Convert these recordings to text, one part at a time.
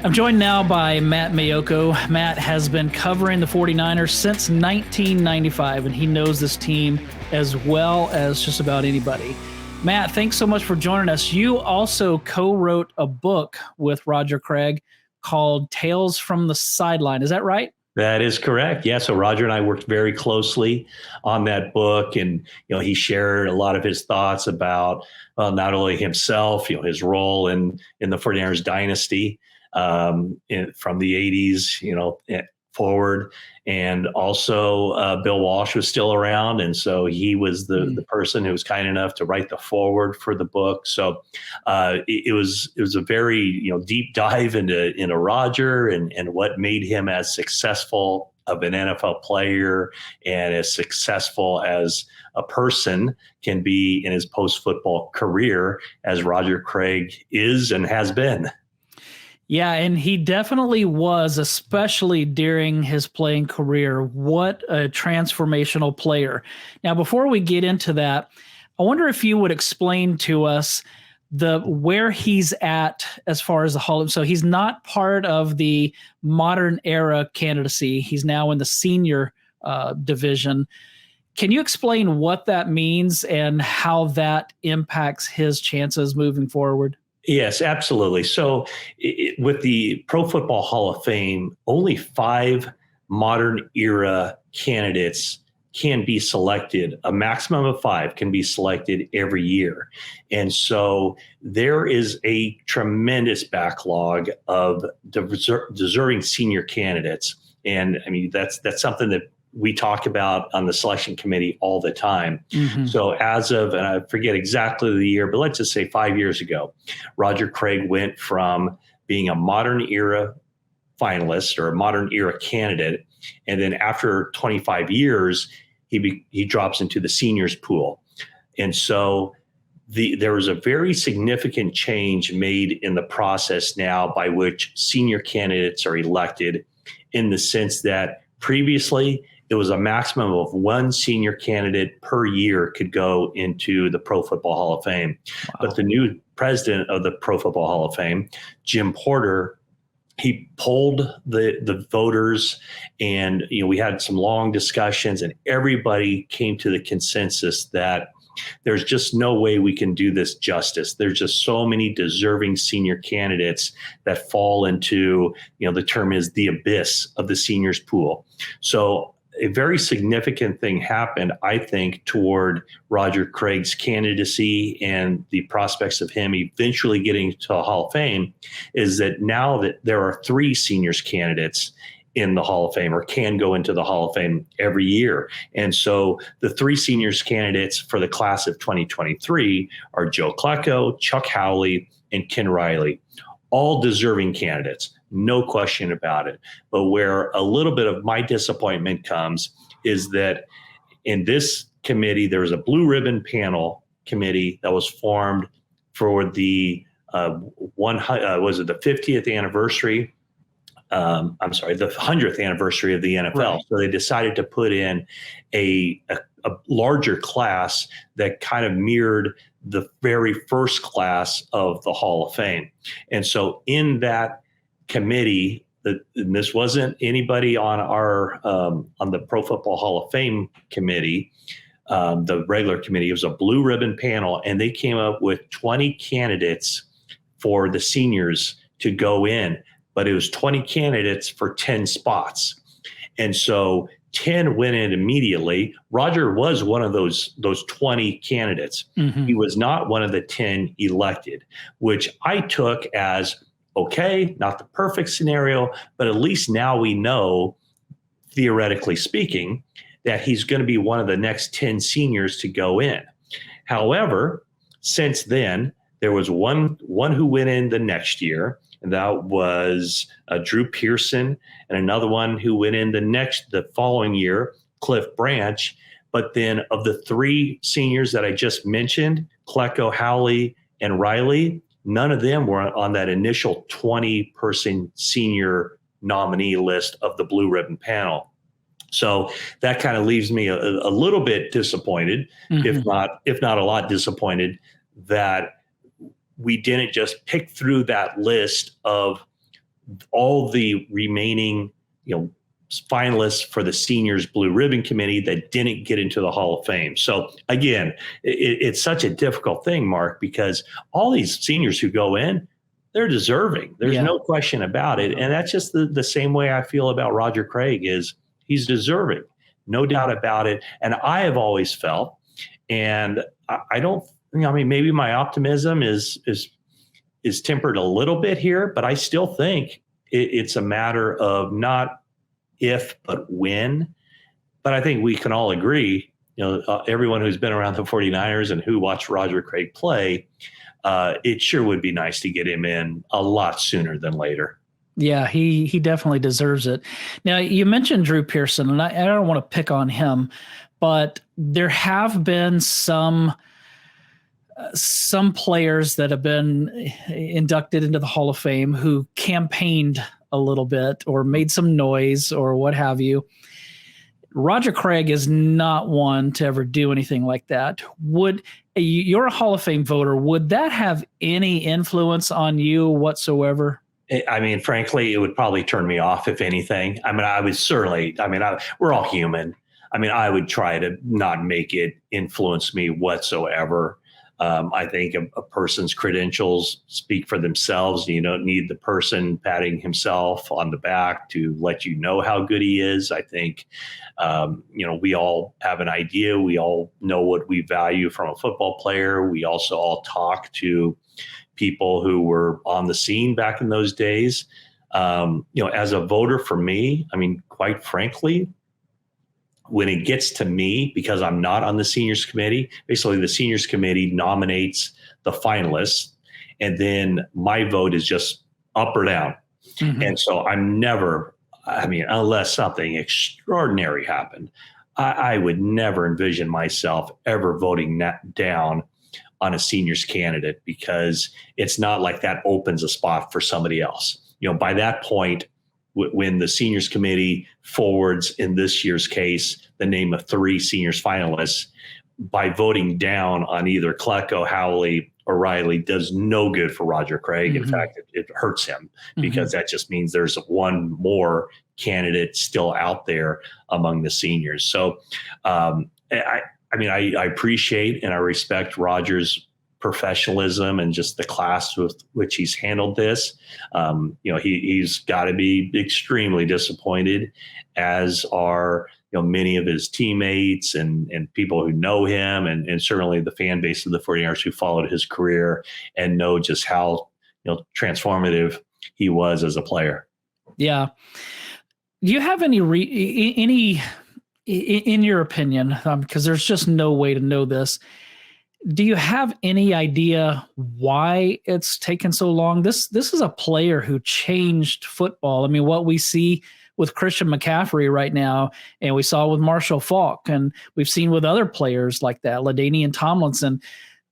I'm joined now by Matt Mayoko. Matt has been covering the 49ers since 1995, and he knows this team as well as just about anybody. Matt, thanks so much for joining us. You also co-wrote a book with Roger Craig called Tales from the Sideline. Is that right? That is correct. Yeah. So Roger and I worked very closely on that book, and he shared a lot of his thoughts about not only himself, his role in the 49ers dynasty from the 80s, forward, and also Bill Walsh was still around, and so he was the person who was kind enough to write the foreword for the book. So it was a very deep dive into Roger and what made him as successful of an NFL player and as successful as a person can be in his post-football career as Roger Craig is and has been. Yeah, and he definitely was, especially during his playing career. What a transformational player. Now, before we get into that, I wonder if you would explain to us where he's at as far as the Hall of. So he's not part of the modern era candidacy. He's now in the senior division. Can you explain what that means and how that impacts his chances moving forward? Yes, absolutely. So with the Pro Football Hall of Fame, only 5 modern era candidates can be selected. A maximum of 5 can be selected every year. And so there is a tremendous backlog of deserving senior candidates. And I mean, that's something that we talk about on the selection committee all the time. Mm-hmm. So as of, and I forget exactly the year, but let's just say 5 years ago, Roger Craig went from being a modern era finalist or a modern era candidate. And then after 25 years, he drops into the seniors pool. And so there was a very significant change made in the process now by which senior candidates are elected, in the sense that previously it was a maximum of 1 senior candidate per year could go into the Pro Football Hall of Fame. Wow. But the new president of the Pro Football Hall of Fame, Jim Porter, he polled the voters, and we had some long discussions, and everybody came to the consensus that there's just no way we can do this justice. There's just so many deserving senior candidates that fall into, the term is the abyss of the seniors pool. So a very significant thing happened, I think, toward Roger Craig's candidacy and the prospects of him eventually getting to the Hall of Fame, is that now that there are 3 seniors candidates in the Hall of Fame, or can go into the Hall of Fame every year. And so the 3 seniors candidates for the class of 2023 are Joe Klecko, Chuck Howley, and Ken Riley, all deserving candidates. No question about it. But where a little bit of my disappointment comes is that in this committee, there was a blue ribbon panel committee that was formed for the was it the 50th anniversary? The 100th anniversary of the NFL. Right. So they decided to put in a larger class that kind of mirrored the very first class of the Hall of Fame. And so in that committee, and this wasn't anybody on our on the Pro Football Hall of Fame committee, the regular committee. It was a blue ribbon panel, and they came up with 20 candidates for the seniors to go in, but it was 20 candidates for 10 spots. And so 10 went in immediately. Roger was one of those 20 candidates. Mm-hmm. He was not one of the 10 elected, which I took as, okay, not the perfect scenario, but at least now we know, theoretically speaking, that he's going to be one of the next 10 seniors to go in. However, since then, there was one who went in the next year, and that was Drew Pearson, and another one who went in the following year, Cliff Branch. But then of the 3 seniors that I just mentioned, Klecko, Howley, and Riley, none of them were on that initial 20-person senior nominee list of the blue ribbon panel. So that kind of leaves me a little bit disappointed, mm-hmm. if not a lot disappointed, that we didn't just pick through that list of all the remaining, finalists for the seniors blue ribbon committee that didn't get into the Hall of Fame. So again, it's such a difficult thing, Mark, because all these seniors who go in, they're deserving. There's no question about it. And that's just the same way I feel about Roger Craig. Is he's deserving, no doubt about it. And I have always felt, and I don't, maybe my optimism is tempered a little bit here, but I still think it's a matter of not if, but when. But I think we can all agree, everyone who's been around the 49ers and who watched Roger Craig play, it sure would be nice to get him in a lot sooner than later. Yeah, he definitely deserves it. Now, you mentioned Drew Pearson, and I don't want to pick on him, but there have been some players that have been inducted into the Hall of Fame who campaigned a little bit or made some noise or what have you. Roger Craig is not one to ever do anything like that. You're a Hall of Fame voter. Would that have any influence on you whatsoever? Frankly, it would probably turn me off, if anything. I would certainly, we're all human. I would try to not make it influence me whatsoever. I think a person's credentials speak for themselves. You don't need the person patting himself on the back to let you know how good he is. I think, we all have an idea. We all know what we value from a football player. We also all talk to people who were on the scene back in those days. As a voter for me, quite frankly, when it gets to me, because I'm not on the seniors committee, basically the seniors committee nominates the finalists, and then my vote is just up or down. Mm-hmm. And so I'm never, unless something extraordinary happened, I would never envision myself ever voting down on a seniors candidate, because it's not like that opens a spot for somebody else. By that point, when the seniors committee forwards, in this year's case, the name of 3 seniors finalists, by voting down on either Klecko, Howley, or Riley does no good for Roger Craig. Mm-hmm. In fact, it hurts him, because that just means there's one more candidate still out there among the seniors. So I appreciate and I respect Roger's professionalism and just the class with which he's handled this. He's got to be extremely disappointed, as are many of his teammates and people who know him, and certainly the fan base of the 49ers who followed his career and know just how transformative he was as a player. Yeah. Do you have any in your opinion, because there's just no way to know this, do you have any idea why it's taken so long? This is a player who changed football. What we see with Christian McCaffrey right now, and we saw with Marshall Faulk, and we've seen with other players like that, LaDainian Tomlinson,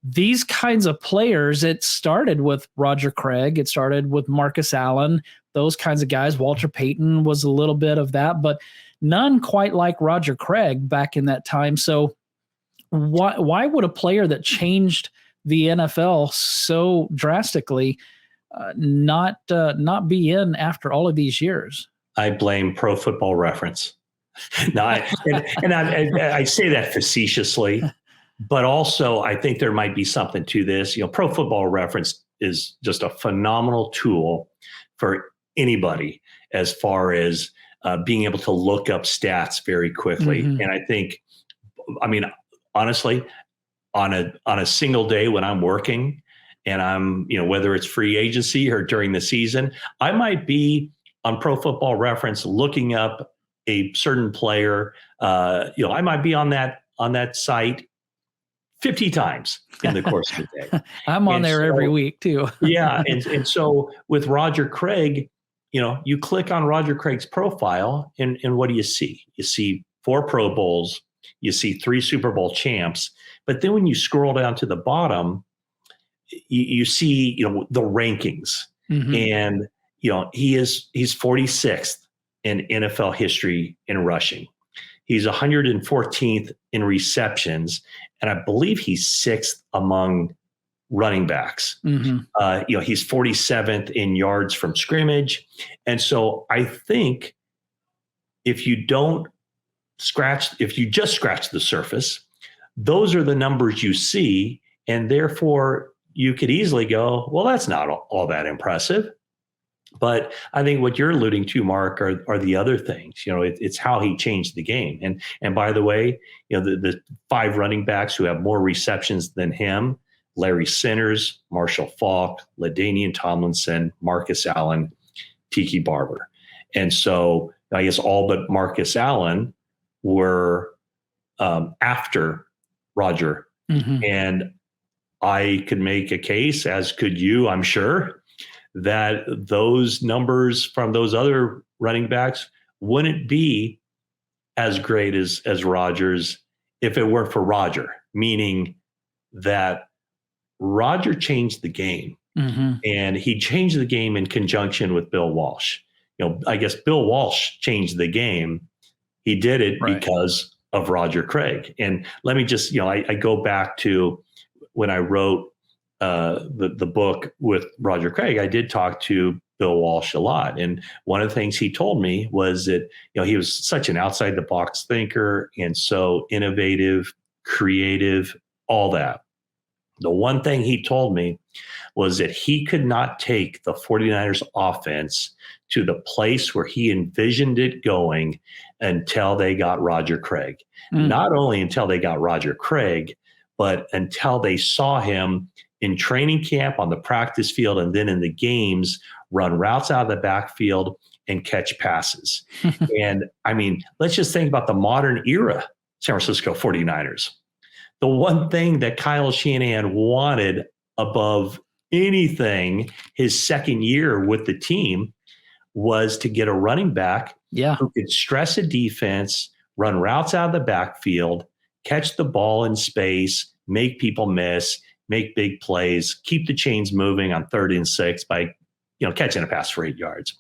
these kinds of players, it started with Roger Craig. It started with Marcus Allen, those kinds of guys. Walter Payton was a little bit of that, but none quite like Roger Craig back in that time. So why would a player that changed the NFL so drastically not be in after all of these years? I blame Pro Football Reference. I say that facetiously, but also I think there might be something to this. Pro Football Reference is just a phenomenal tool for anybody as far as being able to look up stats very quickly. Mm-hmm. And I think, honestly, on a single day when I'm working and I'm, whether it's free agency or during the season, I might be on Pro Football Reference looking up a certain player. I might be on that site 50 times in the course of the day. I'm on there every week too. Yeah. And so with Roger Craig, you click on Roger Craig's profile and what do you see? You see 4 Pro Bowls, you see 3 Super Bowl champs, but then when you scroll down to the bottom, you see, the rankings. Mm-hmm. And, he's 46th in NFL history in rushing. He's 114th in receptions. And I believe he's 6th among running backs. He's 47th in yards from scrimmage. And so I think if you just scratch the surface, those are the numbers you see. And therefore you could easily go, well, that's not all that impressive. But I think what you're alluding to, Mark, are the other things. It's how he changed the game. And by the way, the 5 running backs who have more receptions than him: Larry Sinners, Marshall Faulk, LaDainian Tomlinson, Marcus Allen, Tiki Barber. And so I guess all but Marcus Allen were after Roger. And I could make a case, as could you, I'm sure, that those numbers from those other running backs wouldn't be as great as Rodgers if it weren't for Roger, meaning that Roger changed the game, and he changed the game in conjunction with Bill Walsh. I guess Bill Walsh changed the game. He did it because of Roger Craig. And let me just, I go back to when I wrote the book with Roger Craig. I did talk to Bill Walsh a lot. And one of the things he told me was that, he was such an outside the box thinker and so innovative, creative, all that. The one thing he told me was that he could not take the 49ers offense to the place where he envisioned it going until they got Roger Craig. Not only until they got Roger Craig, but until they saw him in training camp, on the practice field, and then in the games, run routes out of the backfield and catch passes. And I mean, let's just think about the modern era San Francisco 49ers. The one thing that Kyle Shanahan wanted above anything his second year with the team was to get a running back who could stress a defense, run routes out of the backfield, catch the ball in space, make people miss, make big plays, keep the chains moving on 3rd and 6 by catching a pass for 8 yards.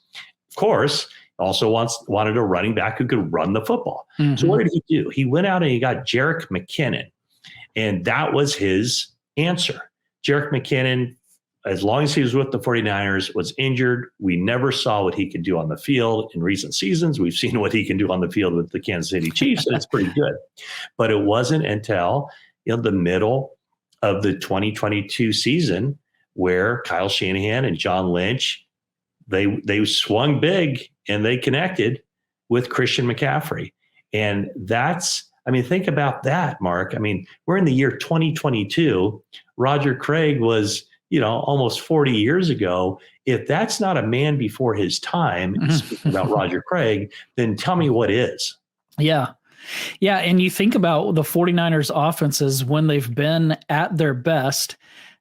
Of course, also wanted a running back who could run the football. So what did he do? He went out and he got Jerick McKinnon, and that was his answer. Jerick McKinnon, as long as he was with the 49ers, was injured. We never saw what he could do on the field. In recent seasons, we've seen what he can do on the field with the Kansas City Chiefs, and it's pretty good. But it wasn't until the middle of the 2022 season where Kyle Shanahan and John Lynch, they swung big and they connected with Christian McCaffrey. And think about that, Mark. I mean, we're in the year 2022. Roger Craig was, almost 40 years ago. If that's not a man before his time, speaking about Roger Craig, then tell me what is. Yeah. Yeah. And you think about the 49ers offenses when they've been at their best,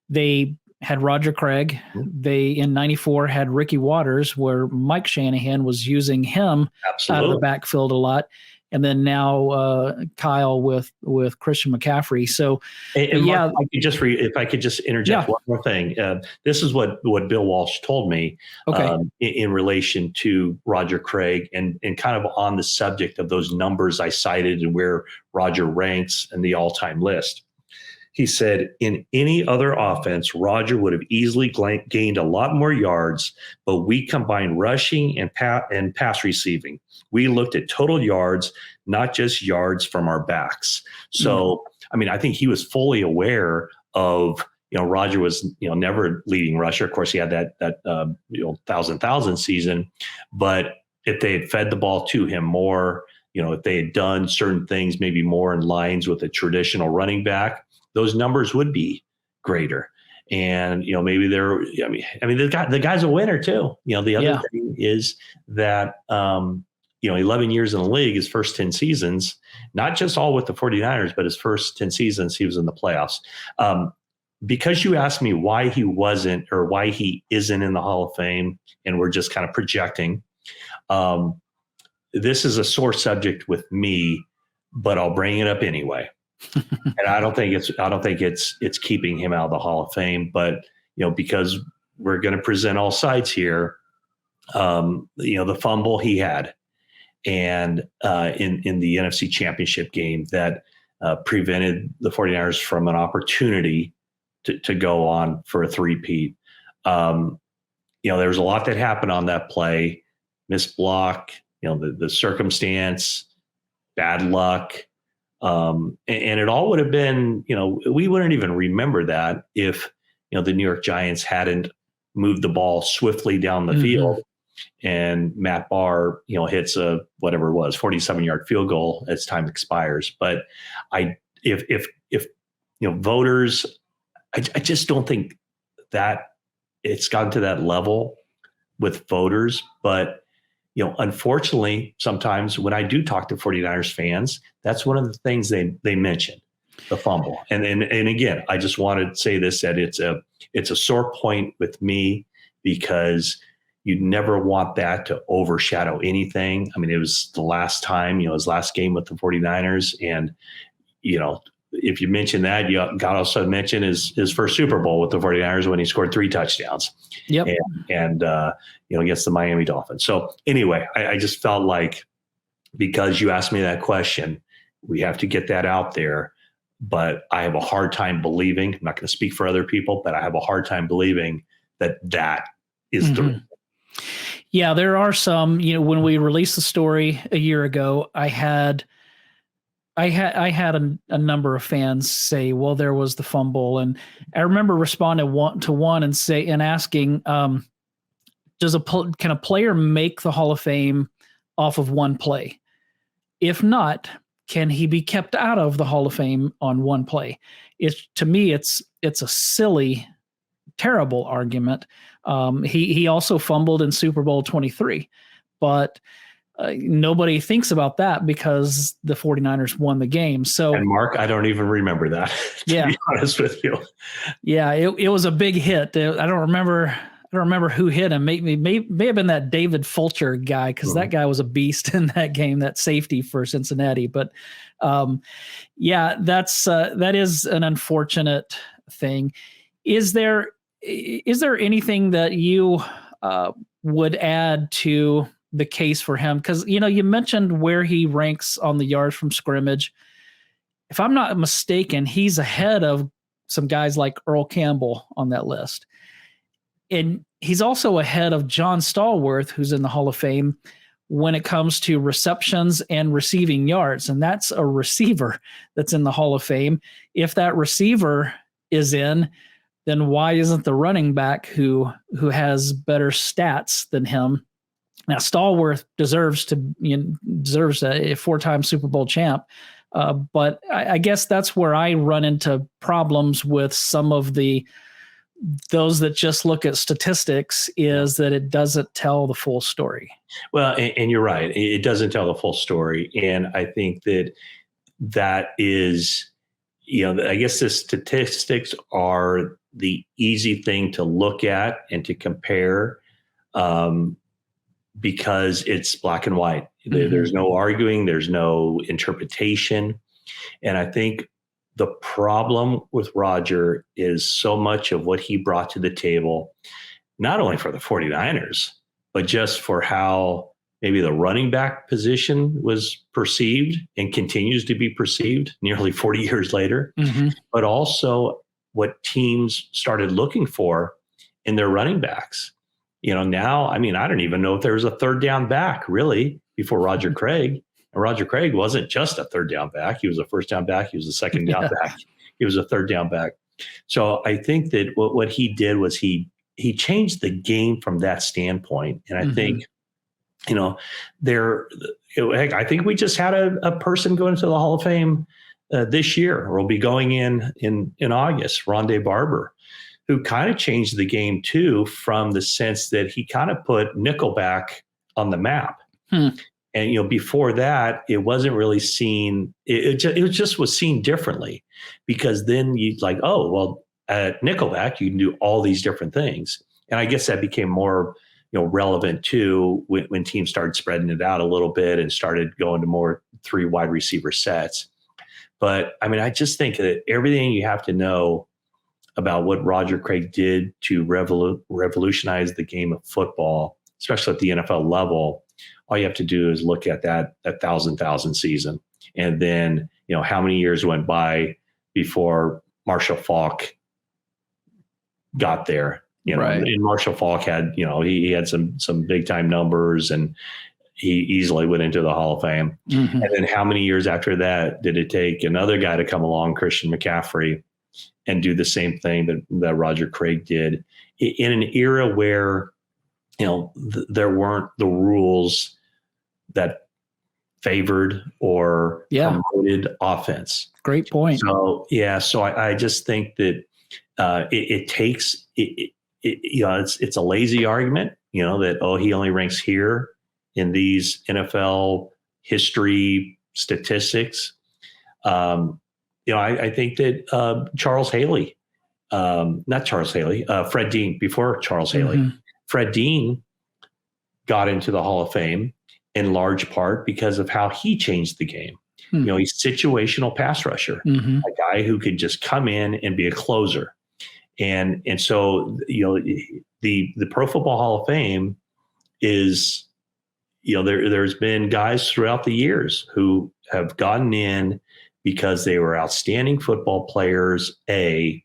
they had Roger Craig. They, in 94, had Ricky Watters, where Mike Shanahan was using him out of the backfield a lot. And then now Kyle with Christian McCaffrey. So, and Mark, if I could just interject one more thing. This is what Bill Walsh told me in relation to Roger Craig and kind of on the subject of those numbers I cited and where Roger ranks in the all-time list. He said, in any other offense, Roger would have easily gained a lot more yards, but we combined rushing and pass receiving. We looked at total yards, not just yards from our backs. So, I think he was fully aware of, Roger was, never leading rusher. Of course, he had that 1,000 season, but if they had fed the ball to him more, if they had done certain things, maybe more in lines with a traditional running back, those numbers would be greater. And, maybe the guy's a winner too. The other thing is that, 11 years in the league, his first 10 seasons, not just all with the 49ers, but his first 10 seasons, he was in the playoffs. Because you asked me why he wasn't or why he isn't in the Hall of Fame, and we're just kind of projecting. This is a sore subject with me, but I'll bring it up anyway. And I don't think it's keeping him out of the Hall of Fame, but because we're going to present all sides here, the fumble he had and in the NFC Championship game that prevented the 49ers from an opportunity to go on for a three-peat. There was a lot that happened on that play, missed block, the circumstance, bad luck. And it all would have been, we wouldn't even remember that if, the New York Giants hadn't moved the ball swiftly down the field and Matt Barr, hits a, whatever it was, 47-yard field goal as time expires. But if voters, I just don't think that it's gotten to that level with voters. But, unfortunately, sometimes when I do talk to 49ers fans, that's one of the things they mention, the fumble. And again, I just want to say this, that it's a sore point with me, because you never want that to overshadow anything. I mean, it was the last time, his last game with the 49ers. And, if you mention that, you got to also mention his first Super Bowl with the 49ers when he scored 3 touchdowns. Yep. And against the Miami Dolphins. So anyway, I just felt like, because you asked me that question, we have to get that out there. But I have a hard time believing, I'm not going to speak for other people, but I have a hard time believing that is the reason. Yeah, there are some, when we released the story a year ago, I had a number of fans say, well, there was the fumble. And I remember responding to one and asking, can a player make the Hall of Fame off of one play? If not, can he be kept out of the Hall of Fame on one play? To me, it's a silly, terrible argument. He also fumbled in Super Bowl 23, but nobody thinks about that because the 49ers won the game. So, and Mark, I don't even remember that, to be honest with you. Yeah, it was a big hit. I don't remember who hit him. May have been that David Fulcher guy, because that guy was a beast in that game, that safety for Cincinnati. But that is an unfortunate thing. Is there anything that you would add to the case for him? Because you mentioned where he ranks on the yards from scrimmage. If I'm not mistaken, he's ahead of some guys like Earl Campbell on that list. And he's also ahead of John Stallworth, who's in the Hall of Fame, when it comes to receptions and receiving yards. And that's a receiver that's in the Hall of Fame. If that receiver is in, then why isn't the running back who has better stats than him? Now, Stallworth deserves a 4-time Super Bowl champ. But I guess that's where I run into problems with some of those that just look at statistics, is that it doesn't tell the full story. Well, and you're right. It doesn't tell the full story. And I think that is, I guess the statistics are the easy thing to look at and to compare, because it's black and white. There's no arguing. There's no interpretation. And I think the problem with Roger is so much of what he brought to the table, not only for the 49ers, but just for how maybe the running back position was perceived and continues to be perceived nearly 40 years later, but also what teams started looking for in their running backs. Now, I don't even know if there was a third down back really before Roger Craig. And Roger Craig wasn't just a third down back. He was a first down back. He was a second down back. He was a third down back. So I think that what he did was he changed the game from that standpoint. And I think, I think we just had a person go into the Hall of Fame this year, or will be going in August, Rondé Barber, who kind of changed the game too, from the sense that he kind of put Nickelback on the map. And, before that, it wasn't really seen. It just was seen differently, because then you like, oh, well, at Nickelback, you can do all these different things. And I guess that became more, relevant too, when teams started spreading it out a little bit and started going to more 3 wide receiver sets. But I just think that everything you have to know about what Roger Craig did to revolutionize the game of football, especially at the NFL level, all you have to do is look at that 1,000 season. And then, how many years went by before Marshall Faulk got there. Right. And Marshall Faulk had, he had some big time numbers, and he easily went into the Hall of Fame. Mm-hmm. And then how many years after that did it take another guy to come along, Christian McCaffrey, and do the same thing that Roger Craig did in an era where, there weren't the rules that favored or promoted offense. Great point. So, so I just think that it takes, it's a lazy argument, that, he only ranks here in these NFL history statistics. I think that Fred Dean, before Charles Haley, Fred Dean got into the Hall of Fame in large part because of how he changed the game. He's situational pass rusher, a guy who could just come in and be a closer. And so, the Pro Football Hall of Fame is, there's been guys throughout the years who have gotten in because they were outstanding football players, A,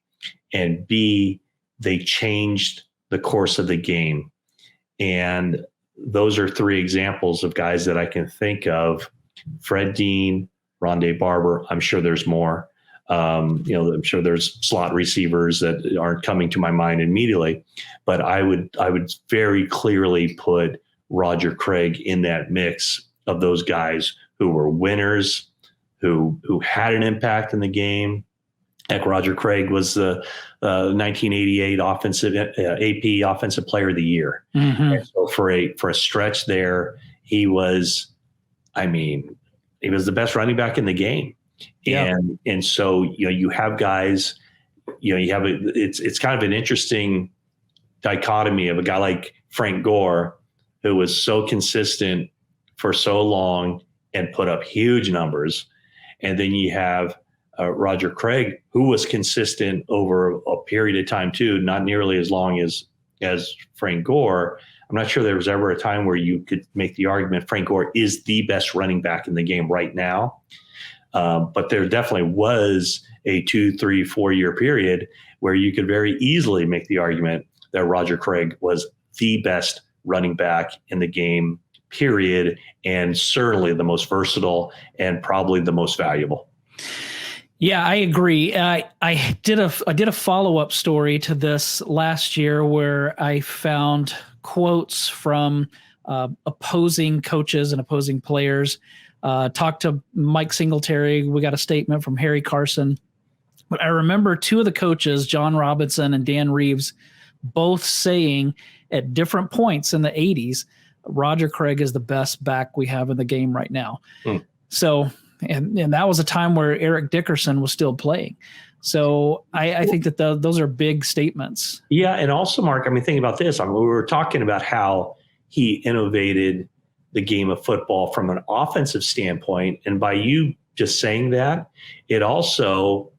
and B, they changed the course of the game. And those are three examples of guys that I can think of: Fred Dean, Rondé Barber. I'm sure there's more. I'm sure there's slot receivers that aren't coming to my mind immediately, but I would very clearly put Roger Craig in that mix of those guys who were winners, who had an impact in the game. Heck, Roger Craig was the 1988 AP Offensive Player of the Year. And so for a stretch there, he was the best running back in the game. Yeah. And so you have guys, it's kind of an interesting dichotomy of a guy like Frank Gore, who was so consistent for so long and put up huge numbers. And then you have Roger Craig, who was consistent over a period of time too, not nearly as long as Frank Gore. I'm not sure there was ever a time where you could make the argument Frank Gore is the best running back in the game right now. But there definitely was a 2, 3, 4 year period where you could very easily make the argument that Roger Craig was the best running back in the game, period, and certainly the most versatile and probably the most valuable. Yeah, I agree. I did a follow-up story to this last year where I found quotes from opposing coaches and opposing players. Talked to Mike Singletary. We got a statement from Harry Carson. But I remember two of the coaches, John Robinson and Dan Reeves, both saying at different points in the 80s, Roger Craig is the best back we have in the game right now. So, and that was a time where Eric Dickerson was still playing. So I think that those are big statements. Yeah. And also, Mark, thinking about this, we were talking about how he innovated the game of football from an offensive standpoint. And by you just saying that, it also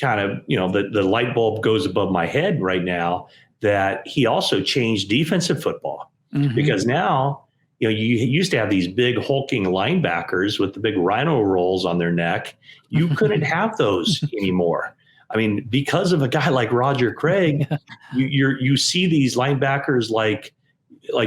kind of, the light bulb goes above my head right now that he also changed defensive football. Because now, you used to have these big hulking linebackers with the big rhino rolls on their neck. You couldn't have those anymore. Because of a guy like Roger Craig, you see these linebackers like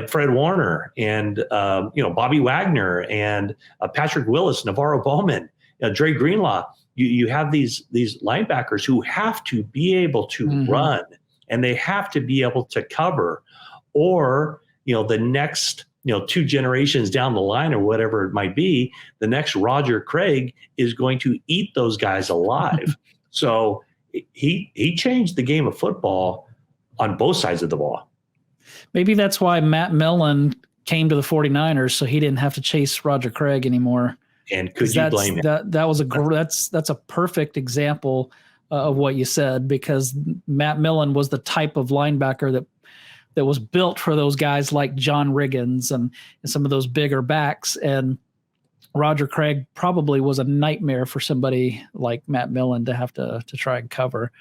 Fred Warner and Bobby Wagner and Patrick Willis, Navarro Bowman, Dre Greenlaw. You have these linebackers who have to be able to run, and they have to be able to cover, or the next 2 generations down the line or whatever it might be, the next Roger Craig is going to eat those guys alive. So he changed the game of football on both sides of the ball. Maybe that's why Matt Millen came to the 49ers, so he didn't have to chase Roger Craig anymore. And could you blame him? That was that's a perfect example of what you said, because Matt Millen was the type of linebacker that was built for those guys like John Riggins and some of those bigger backs. And Roger Craig probably was a nightmare for somebody like Matt Millen to have to try and cover.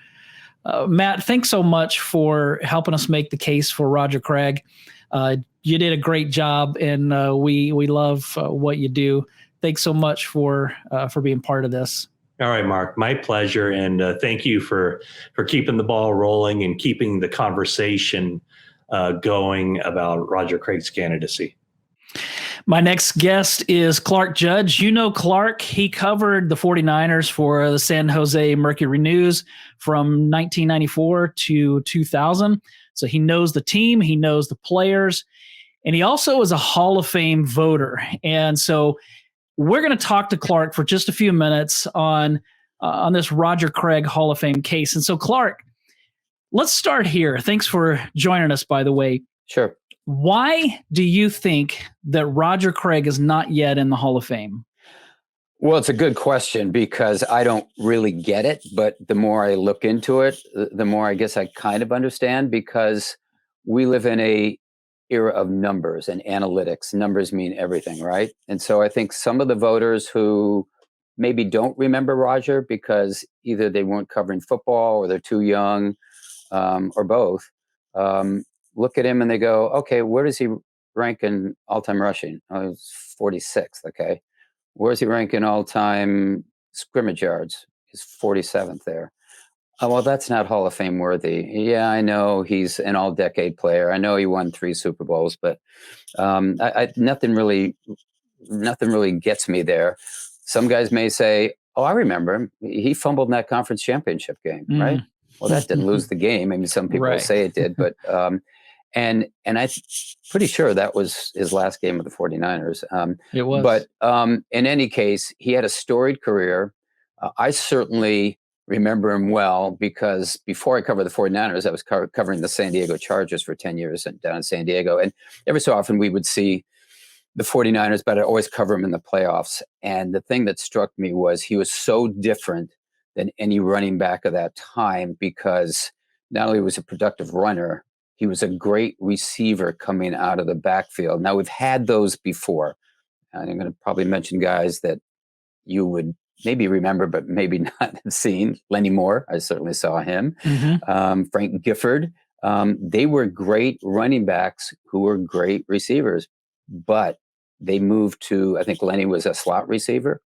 Matt, thanks so much for helping us make the case for Roger Craig. You did a great job, and we love what you do. Thanks so much for being part of this. All right, Mark, my pleasure. And thank you for keeping the ball rolling and keeping the conversation going about Roger Craig's candidacy. My next guest is Clark Judge. You know Clark. He covered the 49ers for the San Jose Mercury News from 1994 to 2000. So he knows the team, he knows the players, and he also is a Hall of Fame voter. And so we're going to talk to Clark for just a few minutes on this Roger Craig Hall of Fame case. And so, Clark, let's start here. Thanks for joining us, by the way. Sure. Why do you think that Roger Craig is not yet in the Hall of Fame? Well, it's a good question because I don't really get it. But the more I look into it, the more I guess I kind of understand, because we live in a era of numbers and analytics. Numbers mean everything, right? And so I think some of the voters who maybe don't remember Roger because either they weren't covering football or they're too young, or both, look at him and they go, okay, where does he rank in all-time rushing? Oh, he's 46th. Okay. Where does he rank in all-time scrimmage yards? He's 47th there. Oh, well, that's not Hall of Fame worthy. Yeah, I know he's an all-decade player. I know he won 3 Super Bowls, but nothing really gets me there. Some guys may say, oh, I remember him. He fumbled in that conference championship game, right? Well, that didn't lose the game. Maybe some people Right. say it did, but and I'm pretty sure that was his last game with the 49ers. It was. But in any case, he had a storied career. I certainly remember him well because before I covered the 49ers, I was covering the San Diego Chargers for 10 years down in San Diego. And every so often we would see the 49ers, but I always cover him in the playoffs. And the thing that struck me was he was so different than any running back of that time because not only was he a productive runner, he was a great receiver coming out of the backfield. Now, we've had those before. And I'm going to probably mention guys that you would maybe remember, but maybe not have seen. Lenny Moore, I certainly saw him. Frank Gifford. They were great running backs who were great receivers, but they moved to, I think Lenny was a slot receiver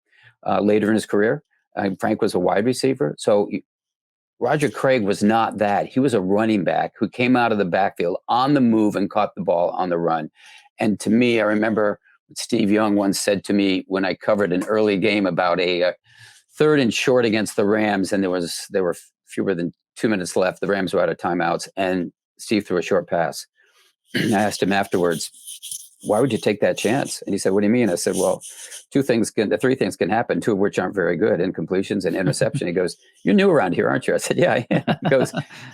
later in his career. Frank was a wide receiver. So Roger Craig was not that. He was a running back who came out of the backfield on the move and caught the ball on the run. And to me, I remember what Steve Young once said to me when I covered an early game about a 3rd and short against the Rams, and there were fewer than 2 minutes left. The Rams were out of timeouts, and Steve threw a short pass. I asked him afterwards, why would you take that chance? And he said, what do you mean? I said, well, 3 things can happen, 2 of which aren't very good, incompletions and interception. He goes, you're new around here, aren't you? I said, yeah. He goes,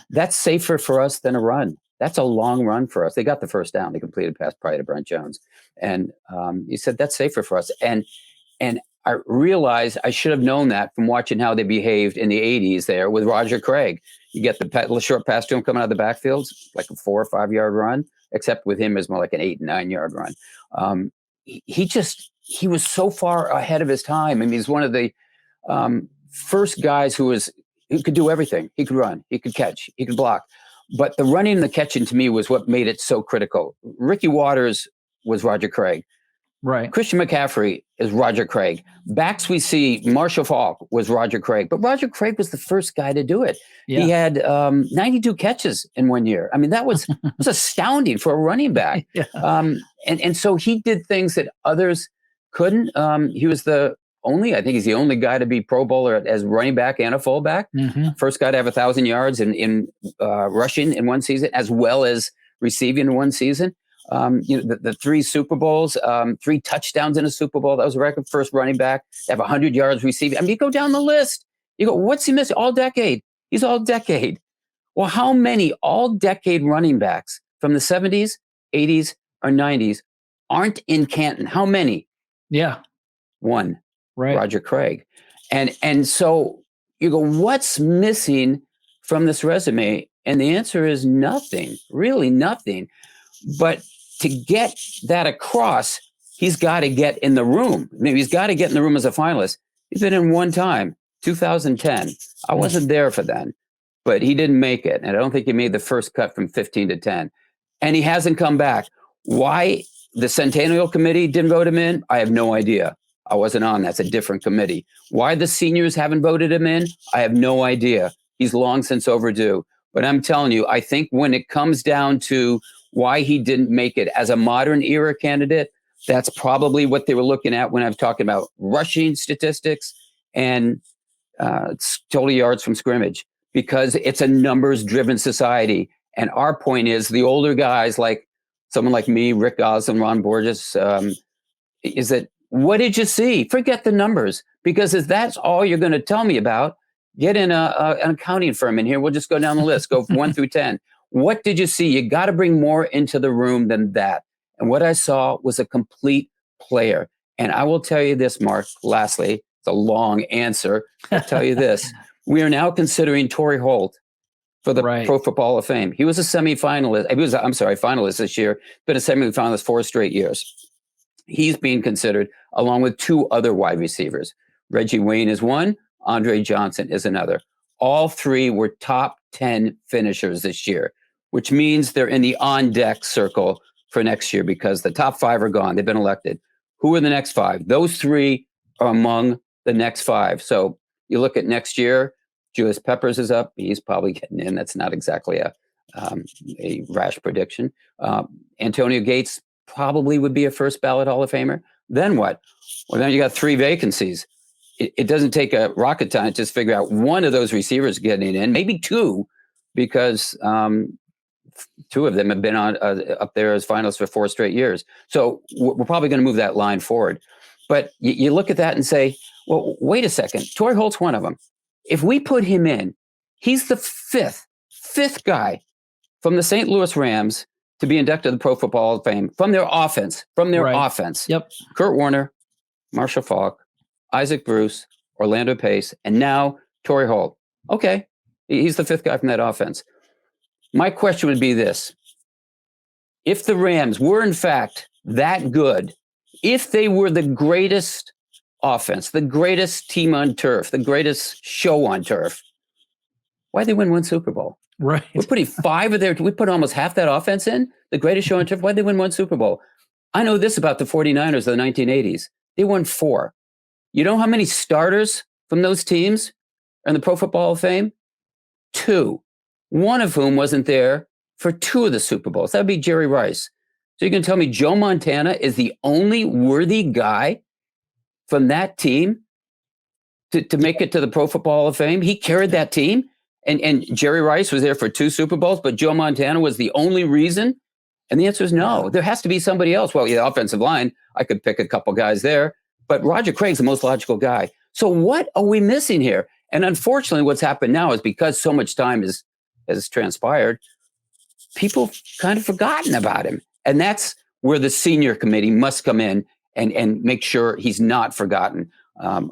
that's safer for us than a run. That's a long run for us. They got the first down. They completed pass prior to Brent Jones. And he said, that's safer for us. And I realized I should have known that from watching how they behaved in the 80s there with Roger Craig. You get the short pass to him coming out of the backfields, like a 4 or 5 yard run, except with him is more like an 8 and 9 yard run. He was so far ahead of his time. I mean, he's one of the first guys who could do everything. He could run, he could catch, he could block. But the running and the catching to me was what made it so critical. Ricky Waters was Roger Craig. Right. Christian McCaffrey is Roger Craig. Backs we see, Marshall Faulk was Roger Craig. But Roger Craig was the first guy to do it. Yeah. He had 92 catches in 1 year. I mean, that was astounding for a running back. Yeah. And so he did things that others couldn't. He was I think he's the only guy to be Pro Bowler as running back and a fullback. First guy to have 1,000 yards in rushing in one season, as well as receiving in one season. The 3 Super Bowls, 3 touchdowns in a Super Bowl. That was a record. First running back to have 100 yards receiving. I mean, you go down the list. You go, what's he missing? All decade. He's all decade. Well, how many all decade running backs from the 70s, 80s, or 90s aren't in Canton? How many? Yeah. 1. Right. Roger Craig. And so you go, what's missing from this resume? And the answer is nothing, really nothing. But to get that across, he's got to get in the room. Maybe he's got to get in the room as a finalist. He's been in one time, 2010. I wasn't there for then, but he didn't make it. And I don't think he made the first cut from 15 to 10. And he hasn't come back. Why the Centennial Committee didn't vote him in, I have no idea. I wasn't on. That's a different committee. Why the seniors haven't voted him in, I have no idea. He's long since overdue. But I'm telling you, I think when it comes down to why he didn't make it as a modern era candidate, that's probably what they were looking at when I was talking about rushing statistics and total yards from scrimmage, because it's a numbers-driven society. And our point is the older guys, like someone like me, Rick Gosselin, Ron Borges, is that what did you see? Forget the numbers, because if that's all you're going to tell me about, get in an accounting firm in here. We'll just go down the list, go from 1 through 10. What did you see? You got to bring more into the room than that. And what I saw was a complete player. And I will tell you this, Mark, lastly, it's a long answer. I'll tell you this. We are now considering Torrey Holt for the Pro Football Hall of Fame. He was a semifinalist. Finalist this year, been a semifinalist 4 straight years. He's being considered along with 2 other wide receivers. Reggie Wayne is one. Andre Johnson is another. All 3 were top 10 finishers this year, which means they're in the on-deck circle for next year because the top 5 are gone. They've been elected. Who are the next 5? Those 3 are among the next 5. So you look at next year, Julius Peppers is up. He's probably getting in. That's not exactly a rash prediction. Antonio Gates probably would be a first ballot Hall of Famer. Then what? Well, then you got 3 vacancies. It doesn't take a rocket scientist to figure out one of those receivers getting in, maybe 2, because 2 of them have been on up there as finalists for 4 straight years. So we're probably going to move that line forward. But you look at that and say, well, wait a second. Torrey Holt's one of them. If we put him in, he's the fifth guy from the St. Louis Rams to be inducted to the Pro Football Hall of Fame from their offense. Offense. Yep. Kurt Warner, Marshall Faulk, Isaac Bruce, Orlando Pace, and now Torrey Holt. Okay, he's the 5th guy from that offense. My question would be this. If the Rams were, in fact, that good, if they were the greatest offense, the greatest team on turf, the greatest show on turf, why'd they win 1 Super Bowl? Right. We're putting 5 of their, we put almost half that offense in, the greatest show on turf. Why'd they win 1 Super Bowl? I know this about the 49ers of the 1980s. They won 4. You know how many starters from those teams are in the Pro Football Hall of Fame? 2. One of whom wasn't there for 2 of the Super Bowls. That would be Jerry Rice. So you can tell me Joe Montana is the only worthy guy from that team to make it to the Pro Football Hall of Fame? He carried that team, and Jerry Rice was there for 2 Super Bowls, but Joe Montana was the only reason? And the answer is no. There has to be somebody else. Well, the offensive line, I could pick a couple guys there, but Roger Craig's the most logical guy. So what are we missing here? And unfortunately, what's happened now is because so much time has transpired, people kind of forgotten about him. And that's where the senior committee must come in and make sure he's not forgotten.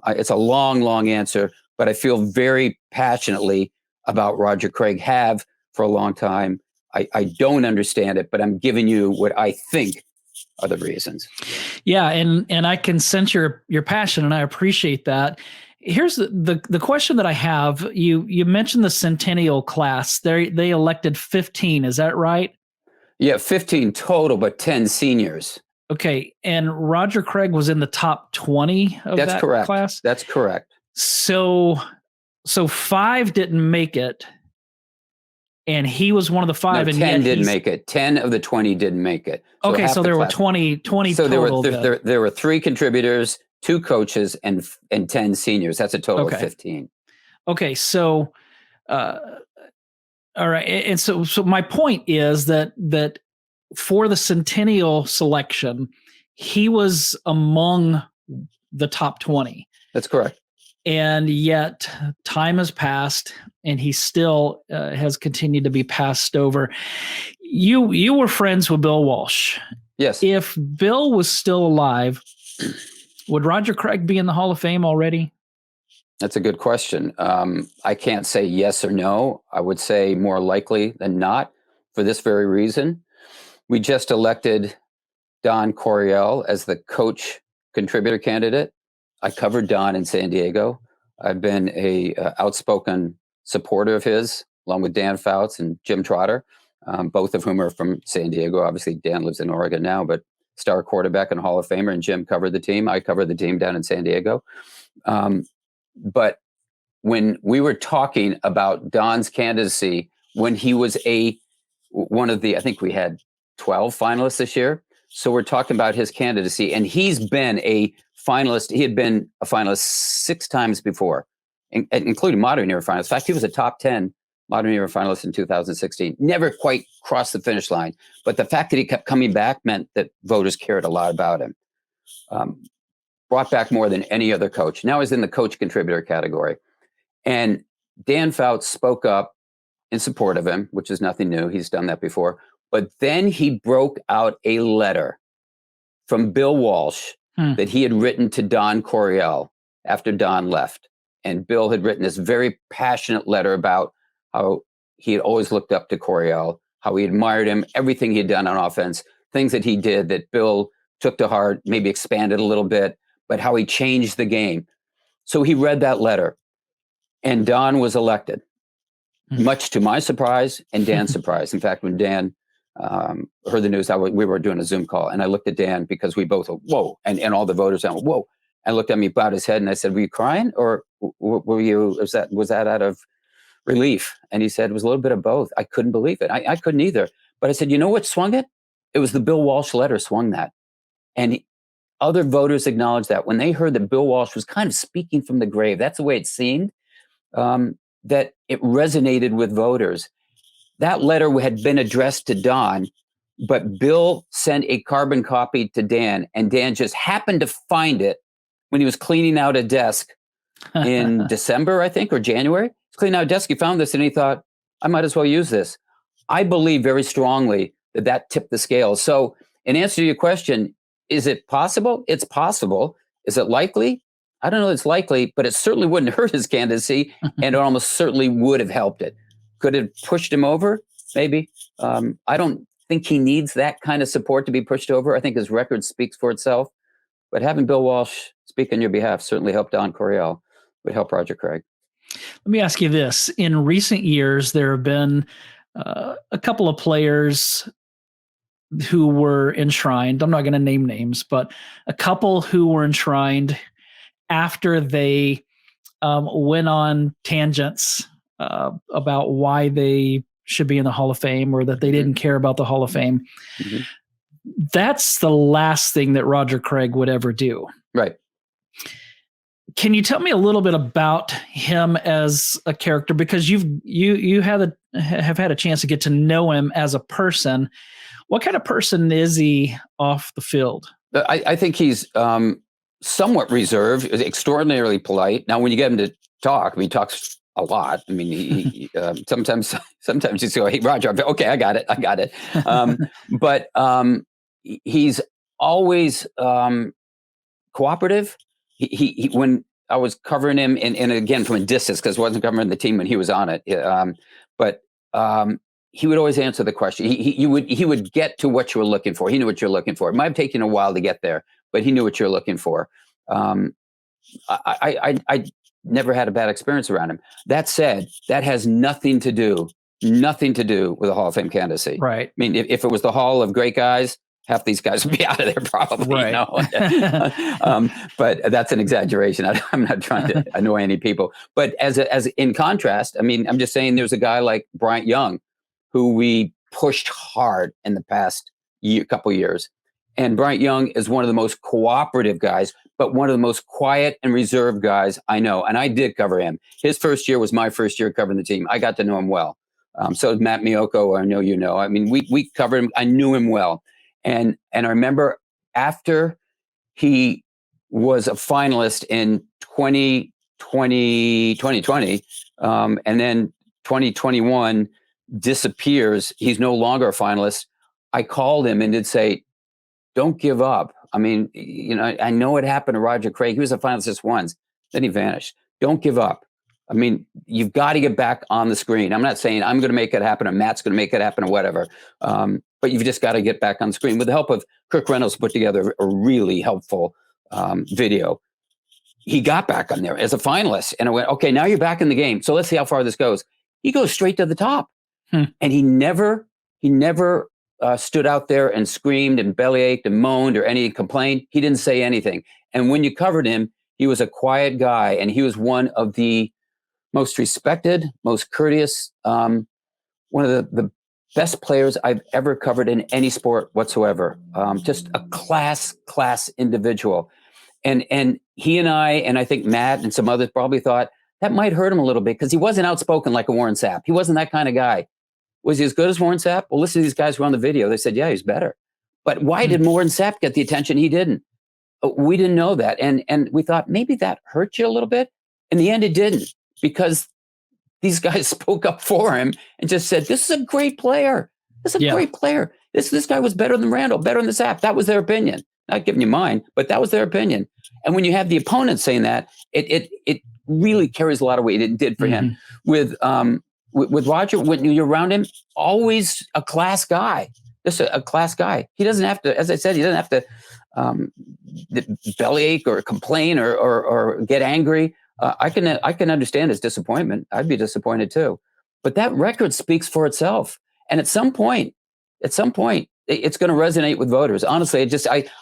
It's a long answer, but I feel very passionately about Roger Craig, have for a long time. I don't understand it, but I'm giving you what I think are the reasons. Yeah, and I can sense your passion, and I appreciate that. Here's the question that I have. You mentioned the Centennial class. They elected 15. Is that right? Yeah, 15 total, but 10 seniors. Okay, and Roger Craig was in the top 20 of that class? That's correct. So 5 didn't make it, and he was one of the 5. No, and 10 didn't make it. 10 of the 20 didn't make it. So okay, so there were 20 so total. There were 3 contributors, 2 coaches, and 10 seniors. That's a total of 15. Okay, so all right, and so my point is that for the Centennial selection, he was among the top 20. That's correct. And yet time has passed, and he still has continued to be passed over. You were friends with Bill Walsh. Yes. If Bill was still alive, would Roger Craig be in the Hall of Fame already? That's a good question. I can't say yes or no. I would say more likely than not for this very reason. We just elected Don Coryell as the coach contributor candidate. I covered Don in San Diego. I've been a outspoken supporter of his, along with Dan Fouts and Jim Trotter, both of whom are from San Diego. Obviously, Dan lives in Oregon now, but star quarterback and Hall of Famer, and Jim covered the team. I covered the team down in San Diego. But when we were talking about Don's candidacy, when he was one of the, I think we had 12 finalists this year. So we're talking about his candidacy, and he's been a finalist. He had been a finalist 6 times before, including modern era finalists. In fact, he was a top 10 modern era finalist in 2016. Never quite crossed the finish line, but the fact that he kept coming back meant that voters cared a lot about him. Brought back more than any other coach. Now he's in the coach contributor category. And Dan Fouts spoke up in support of him, which is nothing new. He's done that before. But then he broke out a letter from Bill Walsh that he had written to Don Coryell after Don left. And Bill had written this very passionate letter about how he had always looked up to Coryell, how he admired him, everything he had done on offense, things that he did that Bill took to heart, maybe expanded a little bit, but how he changed the game. So he read that letter, and Don was elected, much to my surprise and Dan's surprise. In fact, when Dan heard the news, we were doing a Zoom call, and I looked at Dan because we both went, whoa, and all the voters went, whoa. And looked at me, bowed his head, and I said, were you crying, or were you, was that out of relief? And he said, it was a little bit of both. I couldn't believe it. I couldn't either. But I said, you know what swung it? It was the Bill Walsh letter swung that. And other voters acknowledged that when they heard that Bill Walsh was kind of speaking from the grave. That's the way it seemed, that it resonated with voters. That letter had been addressed to Don, but Bill sent a carbon copy to Dan, and Dan just happened to find it when he was cleaning out a desk in December, I think, or January. He's cleaning out a desk. He found this and he thought, I might as well use this. I believe very strongly that tipped the scale. So in answer to your question, is it possible? It's possible. Is it likely? I don't know if it's likely, but it certainly wouldn't hurt his candidacy, and it almost certainly would have helped it. Could it have pushed him over? Maybe. I don't think he needs that kind of support to be pushed over. I think his record speaks for itself. But having Bill Walsh speak on your behalf certainly helped Don Coryell, would help Roger Craig. Let me ask you this. In recent years, there have been a couple of players who were enshrined. I'm not going to name names, but a couple who were enshrined after they went on tangents about why they should be in the Hall of Fame, or that they didn't care about the Hall of Fame. Mm-hmm. That's the last thing that Roger Craig would ever do. Right. Can you tell me a little bit about him as a character? Because you have had a chance to get to know him as a person. What kind of person is he off the field? I think he's somewhat reserved, extraordinarily polite. Now, when you get him to talk, I mean, he talks a lot. I mean, he sometimes you say, "Hey, Roger, okay, I got it." But he's always cooperative. He when I was covering him, and again from a distance, because I wasn't covering the team when he was on it, but he would always answer the question. He would get to what you were looking for. He knew what you're looking for. It might have taken a while to get there, but he knew what you're looking for. I never had a bad experience around him. That said, that has nothing to do with a Hall of Fame candidacy. Right. I mean, if it was the Hall of Great Guys, half these guys would be out of there probably. Right. You know? But that's an exaggeration. I'm not trying to annoy any people. But as in contrast, I mean, I'm just saying there's a guy like Bryant Young, who we pushed hard in the past couple years. And Bryant Young is one of the most cooperative guys, but one of the most quiet and reserved guys I know. And I did cover him. His first year was my first year covering the team. I got to know him well. So did Matt Miyoko, I know you know. I mean, we covered him. I knew him well. And I remember after he was a finalist in 2020, and then 2021 disappears, he's no longer a finalist. I called him and did say, don't give up. I mean, you know, I know it happened to Roger Craig. He was a finalist just once, then he vanished. Don't give up. I mean, you've got to get back on the screen. I'm not saying I'm going to make it happen or Matt's going to make it happen or whatever. But you've just got to get back on the screen. With the help of Kirk Reynolds, put together a really helpful video. He got back on there as a finalist. And I went, okay, now you're back in the game. So let's see how far this goes. He goes straight to the top. And he never stood out there and screamed and bellyached and moaned or any complaint. He didn't say anything. And when you covered him, he was a quiet guy, and he was one of the most respected, most courteous, one of the best players I've ever covered in any sport whatsoever. Just a class individual. And he and I think Matt and some others probably thought that might hurt him a little bit because he wasn't outspoken like a Warren Sapp. He wasn't that kind of guy. Was he as good as Warren Sapp? Well, listen to these guys who were on the video. They said, yeah, he's better. But why did Warren Sapp get the attention he didn't? We didn't know that. And we thought maybe that hurt you a little bit. In the end, it didn't, because these guys spoke up for him and just said, this is a great player. This is a great player. This guy was better than Randall, better than Sapp. That was their opinion. Not giving you mine, but that was their opinion. And when you have the opponent saying that, it really carries a lot of weight. It did for him. With Roger, when you're around him, always a class guy. Just a class guy. He doesn't have to, as I said, he doesn't have to bellyache or complain or get angry. I can understand his disappointment. I'd be disappointed too. But that record speaks for itself. And at some point, it's going to resonate with voters. Honestly,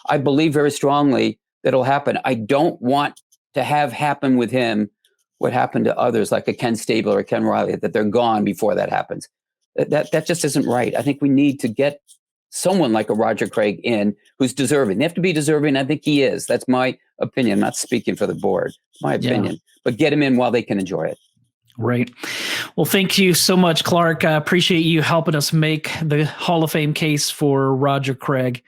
I believe very strongly that it'll happen. I don't want to have happen with him what happened to others, like a Ken Stabler or Ken Riley, that they're gone before that happens. That just isn't right. I think we need to get someone like a Roger Craig in who's deserving. They have to be deserving. I think he is. That's my opinion. I'm not speaking for the board. It's my opinion. But get him in while they can enjoy it. Right. Well, thank you so much, Clark. I appreciate you helping us make the Hall of Fame case for Roger Craig.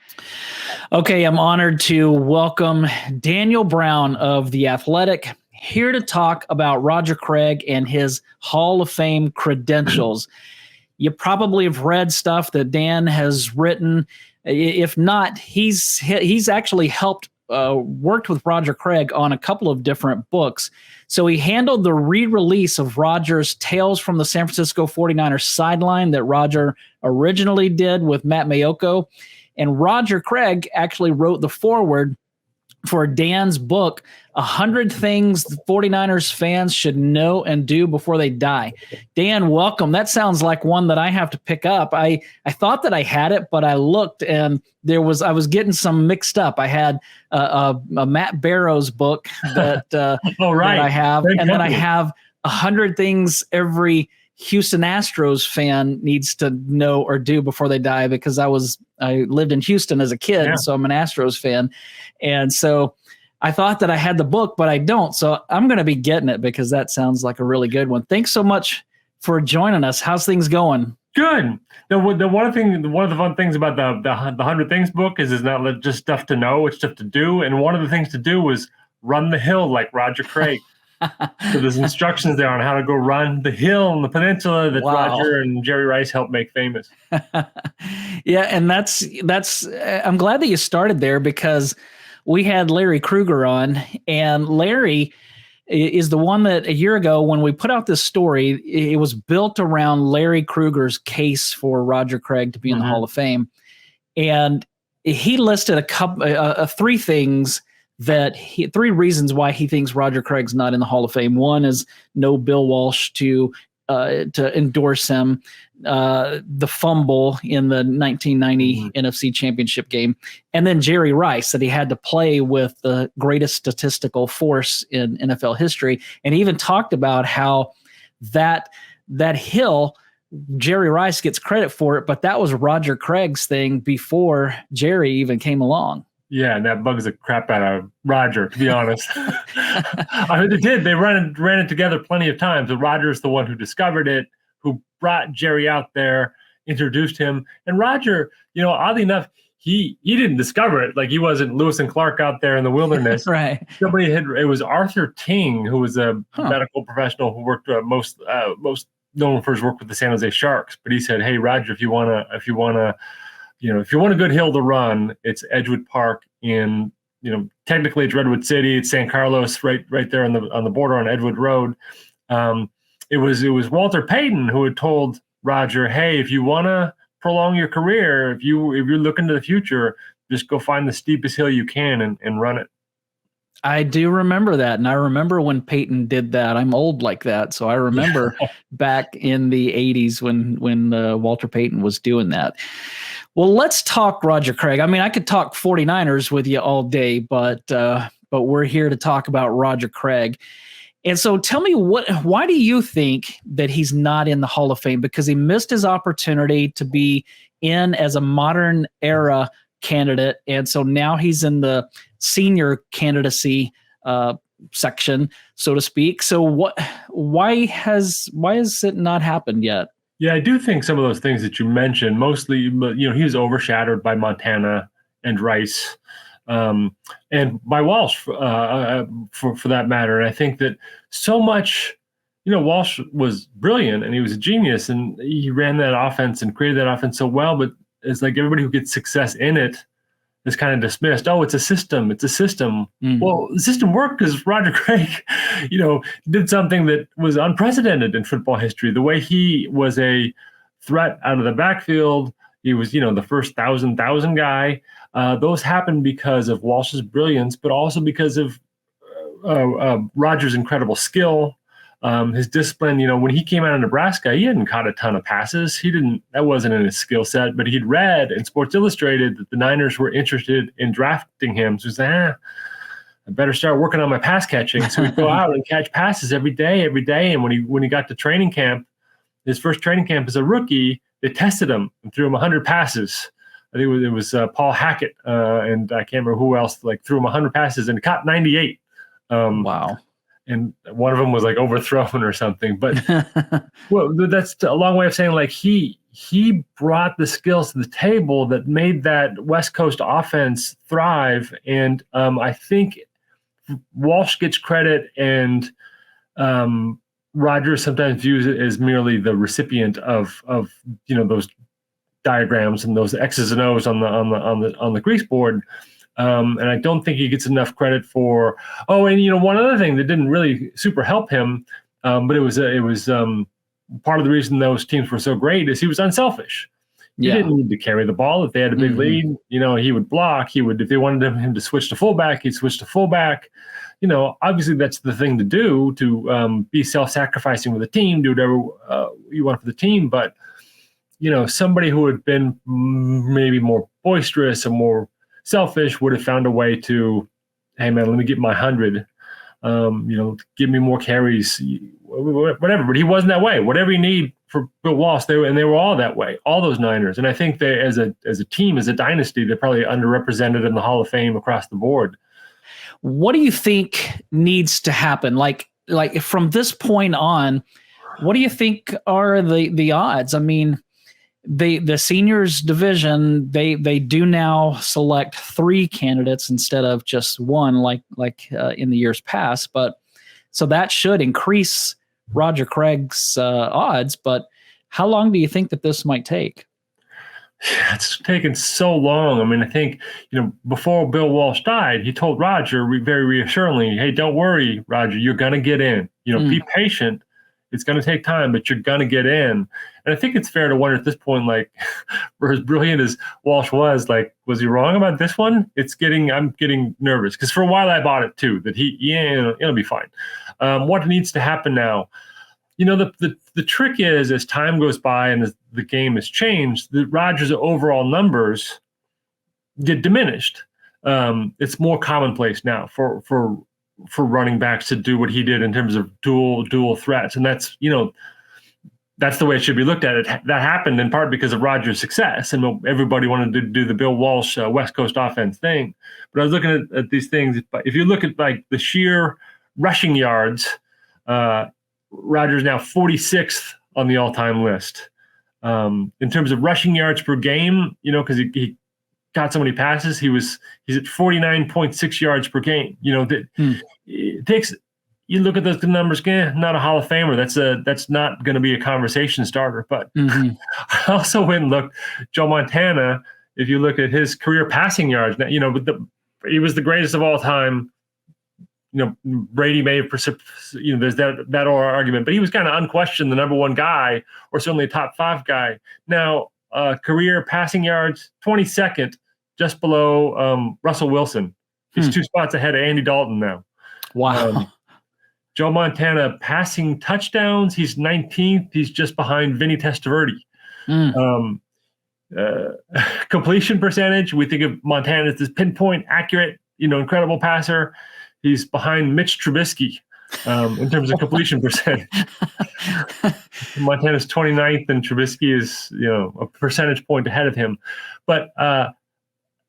Okay, I'm honored to welcome Daniel Brown of The Athletic, here to talk about Roger Craig and his Hall of Fame credentials. You probably have read stuff that Dan has written. If not, he's actually helped worked with Roger Craig on a couple of different books. So he handled the re-release of Roger's Tales from the San Francisco 49ers Sideline that Roger originally did with Matt Mayoko. And Roger Craig actually wrote the foreword for Dan's book, 100 Things the 49ers Fans Should Know and Do Before They Die. Dan, welcome. That sounds like one that I have to pick up. I thought that I had it, but I looked and I was getting some mixed up. I had a Matt Barrows book that, that I have, and then I have 100 Things Every Houston Astros fan needs to know or do before they die, because I lived in Houston as a kid, so I'm an Astros fan. And so I thought that I had the book, but I don't. So I'm going to be getting it because that sounds like a really good one. Thanks so much for joining us. How's things going? Good. One of the fun things about the 100 Things book is not just stuff to know, it's stuff to do. And one of the things to do was run the hill like Roger Craig. So there's instructions there on how to go run the hill and the peninsula that Roger and Jerry Rice helped make famous. Yeah, and that's I'm glad that you started there, because we had Larry Krueger on, and Larry is the one that a year ago when we put out this story, it was built around Larry Krueger's case for Roger Craig to be in the Hall of Fame. And he listed three things three reasons why he thinks Roger Craig's not in the Hall of Fame. One is no Bill Walsh to endorse him, the fumble in the 1990 NFC Championship game, and then Jerry Rice, that he had to play with the greatest statistical force in NFL history. And he even talked about how that hill, Jerry Rice gets credit for it, but that was Roger Craig's thing before Jerry even came along. Yeah, and that bugs the crap out of Roger, to be honest. I mean, they did. They ran it together plenty of times. But Roger's the one who discovered it, who brought Jerry out there, introduced him. And Roger, oddly enough, he didn't discover it. Like, he wasn't Lewis and Clark out there in the wilderness. Right. It was Arthur Ting, who was a medical professional who worked most known for his work with the San Jose Sharks. But he said, "Hey, Roger, if you want a good hill to run, it's Edgewood Park in, technically it's Redwood City, it's San Carlos, right there on the border on Edgewood Road." It was Walter Payton who had told Roger, "Hey, if you want to prolong your career, if you're looking to the future, just go find the steepest hill you can and run it." I do remember that. And I remember when Peyton did that. I'm old like that. So I remember back in the 80s when Walter Payton was doing that. Well, let's talk Roger Craig. I mean, I could talk 49ers with you all day, but we're here to talk about Roger Craig. And so tell me, why do you think that he's not in the Hall of Fame? Because he missed his opportunity to be in as a modern era candidate. And so now he's in the senior candidacy section, so to speak. So why has it not happened yet? Yeah, I do think some of those things that you mentioned, mostly, he was overshadowed by Montana and Rice, and by Walsh, for that matter. And I think that so much, Walsh was brilliant and he was a genius and he ran that offense and created that offense so well. But it's like everybody who gets success in it is kind of dismissed. Oh, it's a system. It's a system. Mm-hmm. Well, the system worked because Roger Craig, did something that was unprecedented in football history. The way he was a threat out of the backfield. He was, the first thousand guy. Those happened because of Walsh's brilliance, but also because of Roger's incredible skill, his discipline. When he came out of Nebraska, he hadn't caught a ton of passes. That wasn't in his skill set, but he'd read in Sports Illustrated that the Niners were interested in drafting him. So he's like, I better start working on my pass catching. So he'd go out and catch passes every day. And when he got to training camp, his first training camp as a rookie, they tested him and threw him 100 passes. I think it was Paul Hackett and I can't remember who else, threw him 100 passes and caught 98. Wow. And one of them was overthrown or something. But well, that's a long way of saying he brought the skills to the table that made that West Coast offense thrive. And I think Walsh gets credit and Roger sometimes views it as merely the recipient of those diagrams and those X's and O's on the grease board. And I don't think he gets enough credit for. Oh, and one other thing that didn't really super help him, but it was part of the reason those teams were so great is he was unselfish. He didn't need to carry the ball. If they had a big lead, he would block. He would, if they wanted him to switch to fullback, he'd switch to fullback. Obviously that's the thing to do, to be self-sacrificing with the team, do whatever you want for the team. But somebody who had been maybe more boisterous and more selfish would have found a way to, hey man, let me get my 100, give me more carries, whatever. But he wasn't that way. Whatever you need for Bill Walsh, they were all that way, all those Niners. And I think they, as a team, as a dynasty, they're probably underrepresented in the Hall of Fame across the board. What do you think needs to happen? Like from this point on, what do you think are the odds? I mean, the seniors division, they do now select 3 candidates instead of just one, like in the years past. But so that should increase Roger Craig's odds. But how long do you think that this might take? It's taken so long. I mean, I think, before Bill Walsh died, he told Roger very reassuringly, hey, don't worry, Roger, you're going to get in. Be patient. It's going to take time, but you're going to get in. And I think it's fair to wonder at this point, for as brilliant as Walsh was he wrong about this one? I'm getting nervous because for a while I bought it too, that it'll be fine. What needs to happen now? The trick is, as time goes by and as the game has changed, the Rodgers' overall numbers get diminished. It's more commonplace now for running backs to do what he did in terms of dual threats. And that's the way it should be looked at. That happened in part because of Rodgers' success, and everybody wanted to do the Bill Walsh West Coast offense thing. But I was looking at these things. If you look at the sheer rushing yards, Rodgers now 46th on the all-time list. In terms of rushing yards per game, because he got so many passes, he's at 49.6 yards per game. It takes, you look at those numbers, not a Hall of Famer. That's not going to be a conversation starter. But I also went and looked, Joe Montana, if you look at his career passing yards, he was the greatest of all time. Brady may have, there's that argument, but he was kind of unquestioned the number 1 guy, or certainly a top 5 guy. Now, career passing yards, 22nd, just below Russell Wilson. He's 2 spots ahead of Andy Dalton now. Wow. Joe Montana passing touchdowns, he's 19th. He's just behind Vinny Testaverde. completion percentage. We think of Montana as this pinpoint, accurate, incredible passer. He's behind Mitch Trubisky in terms of completion percentage. Montana's 29th, and Trubisky is a percentage point ahead of him. But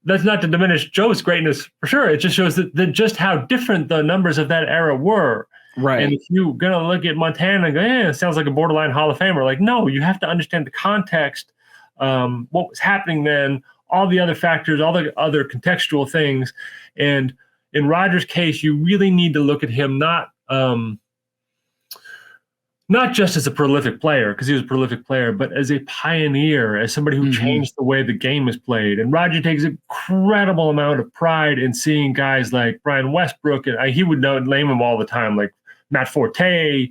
that's not to diminish Joe's greatness for sure. It just shows that just how different the numbers of that era were. Right. And if you're going to look at Montana and go, it sounds like a borderline Hall of Famer. Like, no, you have to understand the context, what was happening then, all the other factors, all the other contextual things. And in Rodgers' case, you really need to look at him not just as a prolific player, because he was a prolific player, but as a pioneer, as somebody who changed the way the game is played. And Roger takes an incredible amount of pride in seeing guys like Brian Westbrook, and he would name them all the time, like Matt Forte,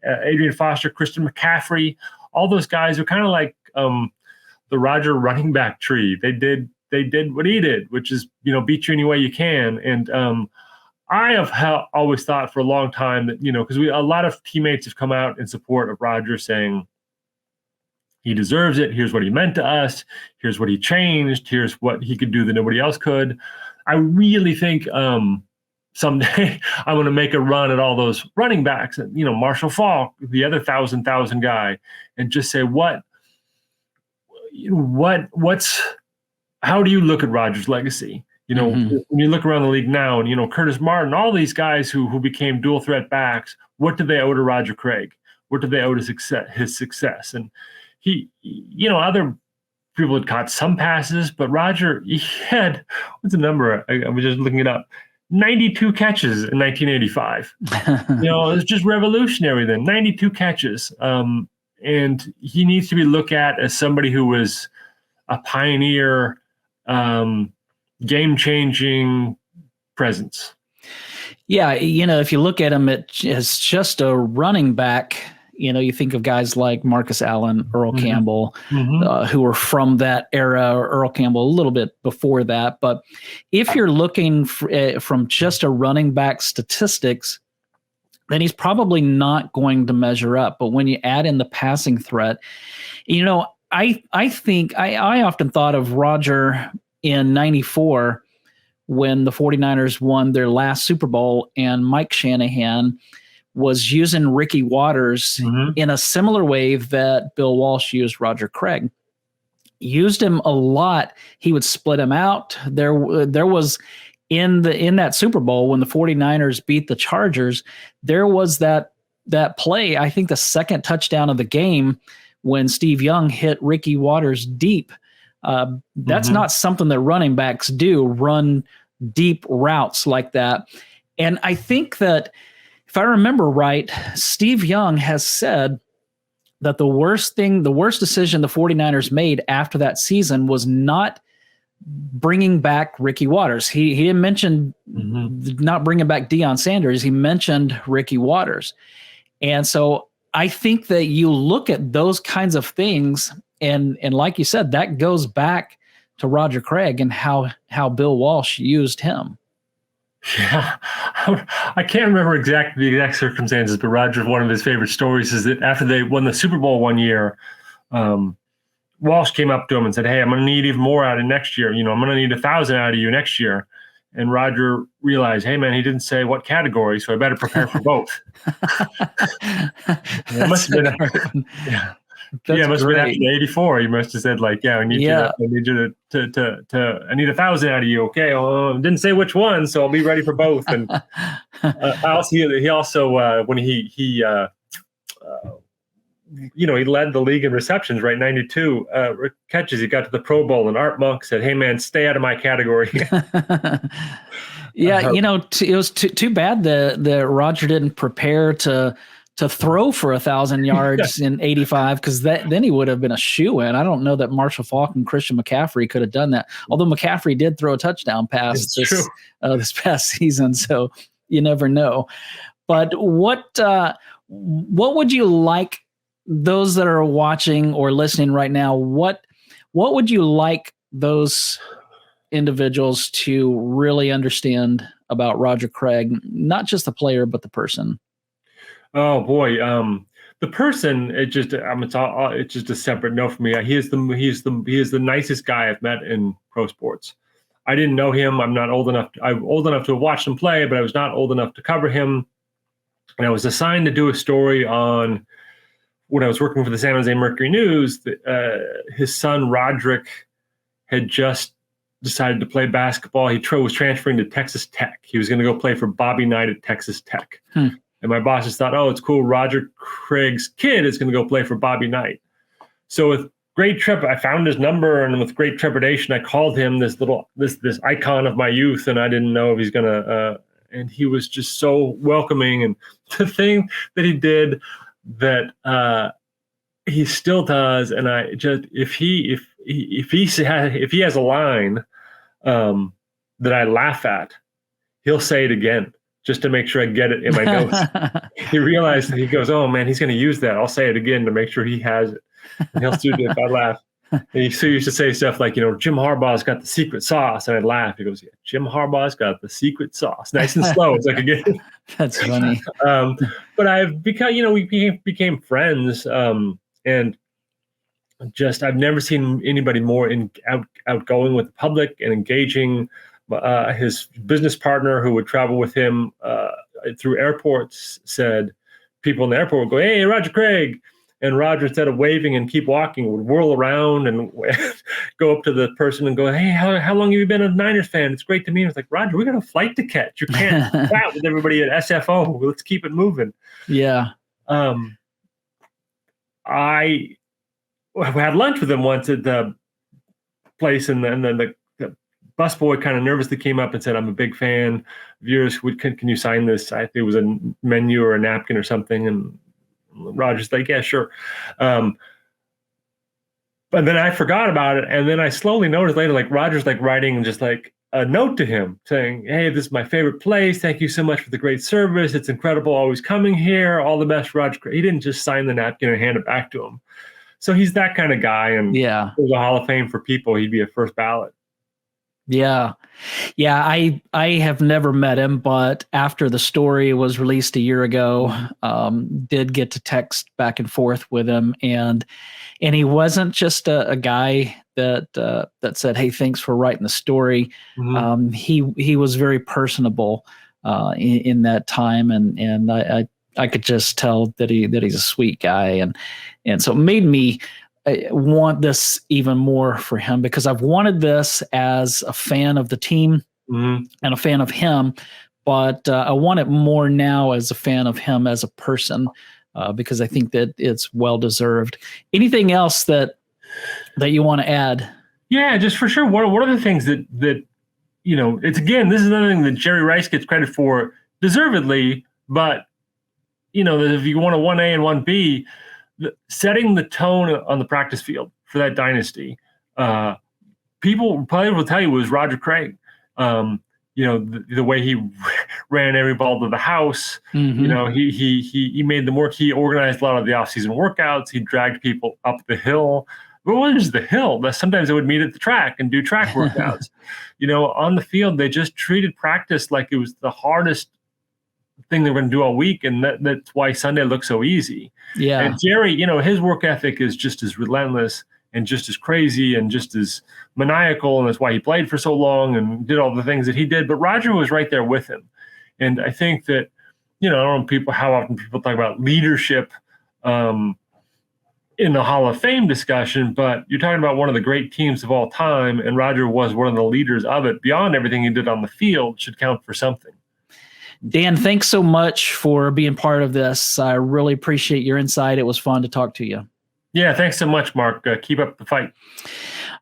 Adrian Foster, Christian McCaffrey. All those guys are kind of like the Roger running back tree. They did what he did, which is beat you any way you can. And I have always thought for a long time that, because a lot of teammates have come out in support of Roger, saying he deserves it. Here's what he meant to us. Here's what he changed. Here's what he could do that nobody else could. I really think someday I'm going to make a run at all those running backs, and Marshall Faulk, the other thousand guy, and just say how do you look at Rodgers' legacy? When you look around the league now, and Curtis Martin, all these guys who became dual threat backs, what do they owe to Roger Craig? What do they owe to his success? And he, other people had caught some passes, but Roger, he had, what's the number? I was just looking it up. 92 catches in 1985. It was just revolutionary then. 92 catches. And he needs to be looked at as somebody who was a pioneer, game-changing presence. Yeah, if you look at him as just a running back, you think of guys like Marcus Allen, Earl Campbell, who were from that era, or Earl Campbell a little bit before that. But if you're looking from just a running back statistics, then he's probably not going to measure up. But when you add in the passing threat, I think I often thought of Roger in 94 when the 49ers won their last Super Bowl, and Mike Shanahan was using Ricky Waters in a similar way that Bill Walsh used Roger Craig. Used him a lot. He would split him out. There was in that Super Bowl when the 49ers beat the Chargers, there was that play, I think the second touchdown of the game, when Steve Young hit Ricky Waters deep. That's not something that running backs do, run deep routes like that. And I think that, if I remember right, Steve Young has said that the worst decision the 49ers made after that season was not bringing back Ricky Waters. He didn't mention not bringing back Deion Sanders. He mentioned Ricky Waters. And so I think that you look at those kinds of things, and like you said, that goes back to Roger Craig and how Bill Walsh used him. Yeah, I can't remember the exact circumstances, but Roger, one of his favorite stories is that after they won the Super Bowl one year, Walsh came up to him and said, "Hey, I'm going to need even more out of next year. I'm going to need 1,000 out of you next year." And Roger realized, hey, man, he didn't say what category, so I better prepare for both. It must have been it must have been after 84. He must have said, I need you to I need 1,000 out of you. Okay, well, didn't say which one, so I'll be ready for both. And he also when he led the league in receptions, right? 92 catches. He got to the Pro Bowl, and Art Monk said, "Hey, man, stay out of my category." Yeah, it was too bad that Roger didn't prepare to throw for 1,000 yards in 85, because then he would have been a shoo-in. I don't know that Marshall Faulk and Christian McCaffrey could have done that, although McCaffrey did throw a touchdown pass this past season, so you never know. But what would you like those that are watching or listening right now, what would you like those individuals to really understand about Roger Craig, not just the player, but the person? Oh boy. the person, it's just a separate note for me. He is the nicest guy I've met in pro sports. I didn't know him. I'm old enough to have watched him play, but I was not old enough to cover him. And I was assigned to do a story on, when I was working for the San Jose Mercury News, his son Roderick had just decided to play basketball. He was transferring to Texas Tech. He was going to go play for Bobby Knight at Texas Tech. And my boss just thought, oh, it's cool. Roger Craig's kid is going to go play for Bobby Knight. So with great I found his number, and with great trepidation, I called him, this icon of my youth, and I didn't know if he's going to, and he was just so welcoming. And the thing that he did that he still does, and I just, if he has a line that I laugh at, he'll say it again, just to make sure I get it in my notes. He realized that, he goes, oh man, he's going to use that. I'll say it again to make sure he has it. And he'll do it if I laugh. And he used to say stuff like, Jim Harbaugh's got the secret sauce. And I'd laugh. He goes, yeah, Jim Harbaugh's got the secret sauce. Nice and slow. It's like, again. That's funny. But I've become, we became friends. And just, I've never seen anybody more outgoing with the public and engaging. His business partner, who would travel with him through airports, said people in the airport would go, hey, Roger Craig. And Roger, instead of waving and keep walking, would whirl around and go up to the person and go, hey, how long have you been a Niners fan? It's great to meet you. It's like, Roger, we got a flight to catch. You can't chat with everybody at SFO. Let's keep it moving. Yeah. I had lunch with him once at the place, and then the busboy kind of nervously came up and said, I'm a big fan of yours. Can you sign this? I think it was a menu or a napkin or something. And Roger's like, yeah, sure. But then I forgot about it. And then I slowly noticed later, like Roger's like writing just like a note to him saying, hey, this is my favorite place. Thank you so much for the great service. It's incredible always coming here. All the best, Roger. He didn't just sign the napkin and hand it back to him. So he's that kind of guy. And yeah, if there's a Hall of Fame for people, he'd be a first ballot. Yeah. Yeah. I have never met him, but after the story was released a year ago, did get to text back and forth with him, and he wasn't just a guy that said, hey, thanks for writing the story. Mm-hmm. He was very personable in that time. And I could just tell that he's a sweet guy. And so it made me want this even more for him, because I've wanted this as a fan of the team and a fan of him, but I want it more now as a fan of him as a person, because I think that it's well deserved. Anything else that you want to add? Yeah, just for sure. What are the things that it's, again, this is another thing that Jerry Rice gets credit for, deservedly, but if you want a 1A and 1B, setting the tone on the practice field for that dynasty, people probably will tell you, was Roger Craig. The way he ran every ball to the house. Mm-hmm. He made them work. He organized a lot of the off-season workouts. He dragged people up the hill. But it wasn't just the hill. Sometimes they would meet at the track and do track workouts. On the field, they just treated practice like it was the hardest thing they were going to do all week, and that's why Sunday looks so easy. Yeah. And Jerry, his work ethic is just as relentless and just as crazy and just as maniacal, and that's why he played for so long and did all the things that he did. But Roger was right there with him. And I think that, I don't know how often people talk about leadership in the Hall of Fame discussion, but you're talking about one of the great teams of all time, and Roger was one of the leaders of it. Beyond everything he did on the field should count for something. Dan, thanks so much for being part of this. I really appreciate your insight. It was fun to talk to you. Yeah, thanks so much, Mark. Keep up the fight.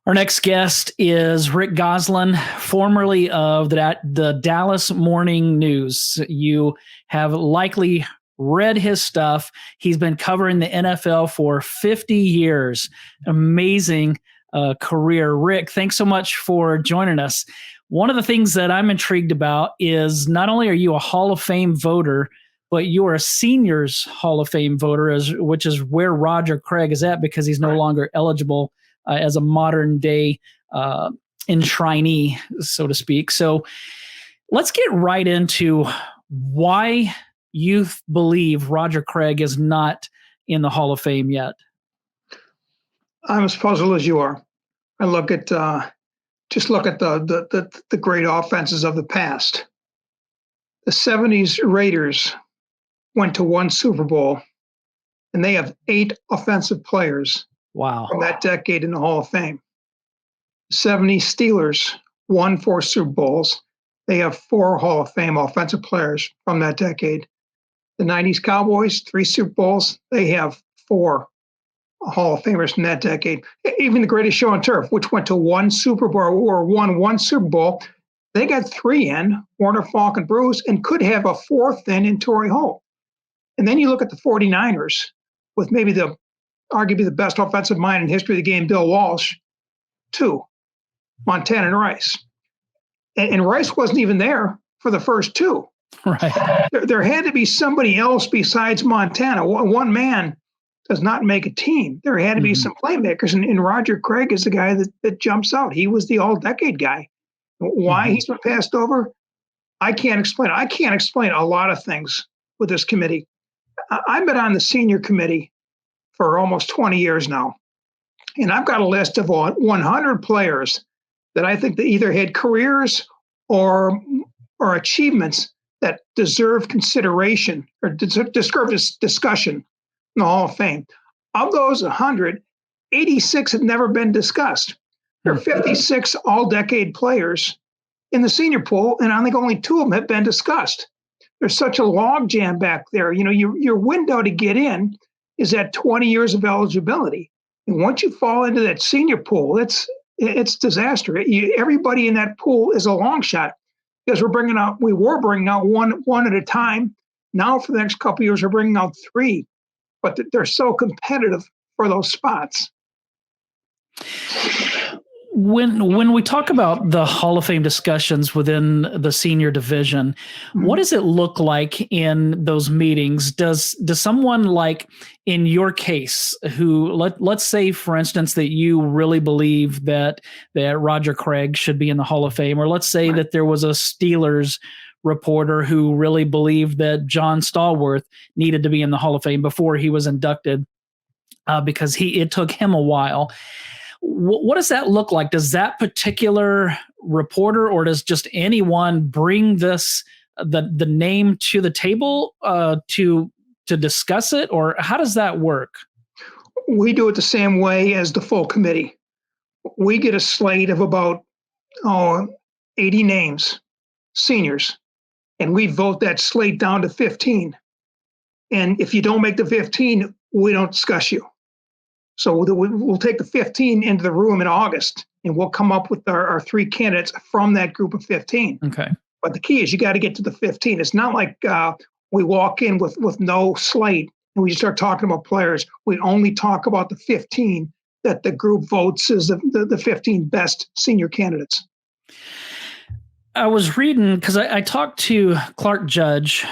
Our next guest is Rick Gosselin, formerly of the Dallas Morning News. You have likely read his stuff. He's been covering the NFL for 50 years. Amazing career. Rick, thanks so much for joining us. One of the things that I'm intrigued about is not only are you a Hall of Fame voter, but you're a Seniors Hall of Fame voter, which is where Roger Craig is at, because he's no longer eligible as a modern day enshrinee, so to speak. So let's get right into why you believe Roger Craig is not in the Hall of Fame yet? I'm as puzzled as you are. I look at just look at the great offenses of the past. The 70s Raiders went to one Super Bowl, and they have 8 offensive players Wow. from that decade in the Hall of Fame. The 70s Steelers won 4 Super Bowls. They have 4 Hall of Fame offensive players from that decade. The 90s Cowboys, 3 Super Bowls. They have 4 Hall of Famers from that decade. Even the Greatest Show on Turf, which went to one Super Bowl or won 1 Super Bowl, they got 3 in, Warner, Falk, and Bruce, and could have a 4th in Torrey Holt. And then you look at the 49ers with maybe arguably the best offensive mind in history of the game, Bill Walsh, 2, Montana and Rice. And Rice wasn't even there for the first 2. Right. There had to be somebody else besides Montana. One man does not make a team. There had to be some playmakers, and Roger Craig is the guy that jumps out. He was the all-decade guy. Why he's been passed over, I can't explain. I can't explain a lot of things with this committee. I've been on the senior committee for almost 20 years now, and I've got a list of 100 players that I think that either had careers or achievements that deserve consideration or deserve discussion in the Hall of Fame. Of those 100, 86 have never been discussed. There are 56 all-decade players in the senior pool, and I think only 2 of them have been discussed. There's such a logjam back there. You know, your window to get in is at 20 years of eligibility. And once you fall into that senior pool, it's disaster. Everybody in that pool is a long shot because we were bringing out one at a time. Now for the next couple of years, we're bringing out 3, but they're so competitive for those spots. When we talk about the Hall of Fame discussions within the senior division, what does it look like in those meetings? Does someone like in your case, who let's say, for instance, that you really believe that Roger Craig should be in the Hall of Fame, or let's say that there was a Steelers reporter who really believed that John Stallworth needed to be in the Hall of Fame before he was inducted, because it took him a while. What does that look like? Does that particular reporter, or does just anyone bring the name to the table to discuss it, or how does that work? We do it the same way as the full committee. We get a slate of about 80 names, seniors, and we vote that slate down to 15. And if you don't make the 15, we don't discuss you. So we'll take the 15 into the room in August, and we'll come up with our 3 candidates from that group of 15. Okay. But the key is you got to get to the 15. It's not like we walk in with no slate and we just start talking about players. We only talk about the 15 that the group votes as the 15 best senior candidates. I was reading, because I talked to Clark Judge,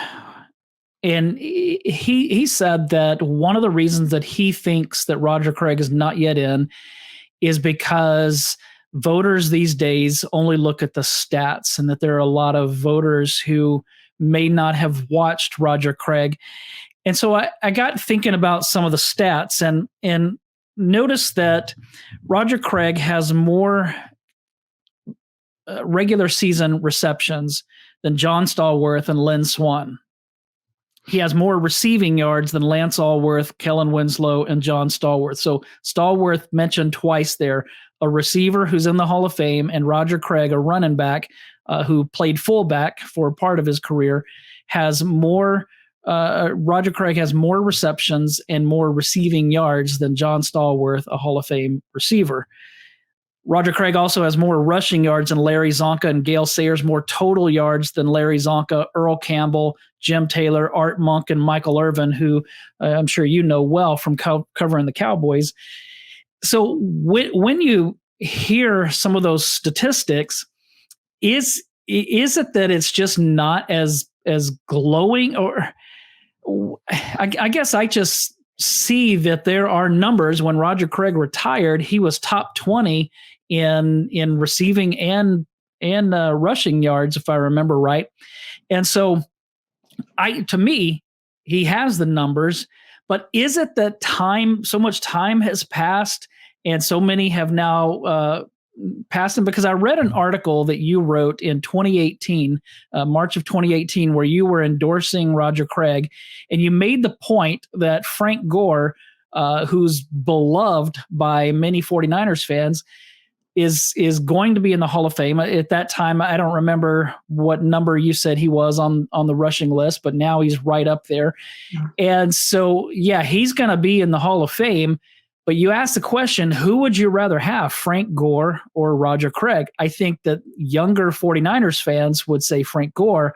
and he said that one of the reasons that he thinks that Roger Craig is not yet in is because voters these days only look at the stats, and that there are a lot of voters who may not have watched Roger Craig. And so I got thinking about some of the stats and noticed that Roger Craig has more regular season receptions than John Stallworth and Lynn Swann. He has more receiving yards than Lance Allworth, Kellen Winslow, and John Stallworth. So Stallworth mentioned twice there, a receiver who's in the Hall of Fame, and Roger Craig, a running back who played fullback for part of his career, has more. Roger Craig has more receptions and more receiving yards than John Stallworth, a Hall of Fame receiver. Roger Craig also has more rushing yards than Larry Zonka and Gale Sayers, more total yards than Larry Zonka, Earl Campbell, Jim Taylor, Art Monk, and Michael Irvin, who I'm sure you know well from covering the Cowboys. So when you hear some of those statistics, is it that it's just not as glowing? Or I guess I just see that there are numbers. When Roger Craig retired, he was top 20 in receiving and rushing yards, if I remember right. And so to me, he has the numbers, But is it that so much time has passed and so many have now passed him? Because I read an article that you wrote in 2018, March of 2018, where you were endorsing Roger Craig, and you made the point that Frank Gore, who's beloved by many 49ers fans, is going to be in the Hall of Fame. At that time, I don't remember what number you said he was on the rushing list, but now he's right up there. Yeah. And so, yeah, he's going to be in the Hall of Fame. But you asked the question, who would you rather have, Frank Gore or Roger Craig? I think that younger 49ers fans would say Frank Gore,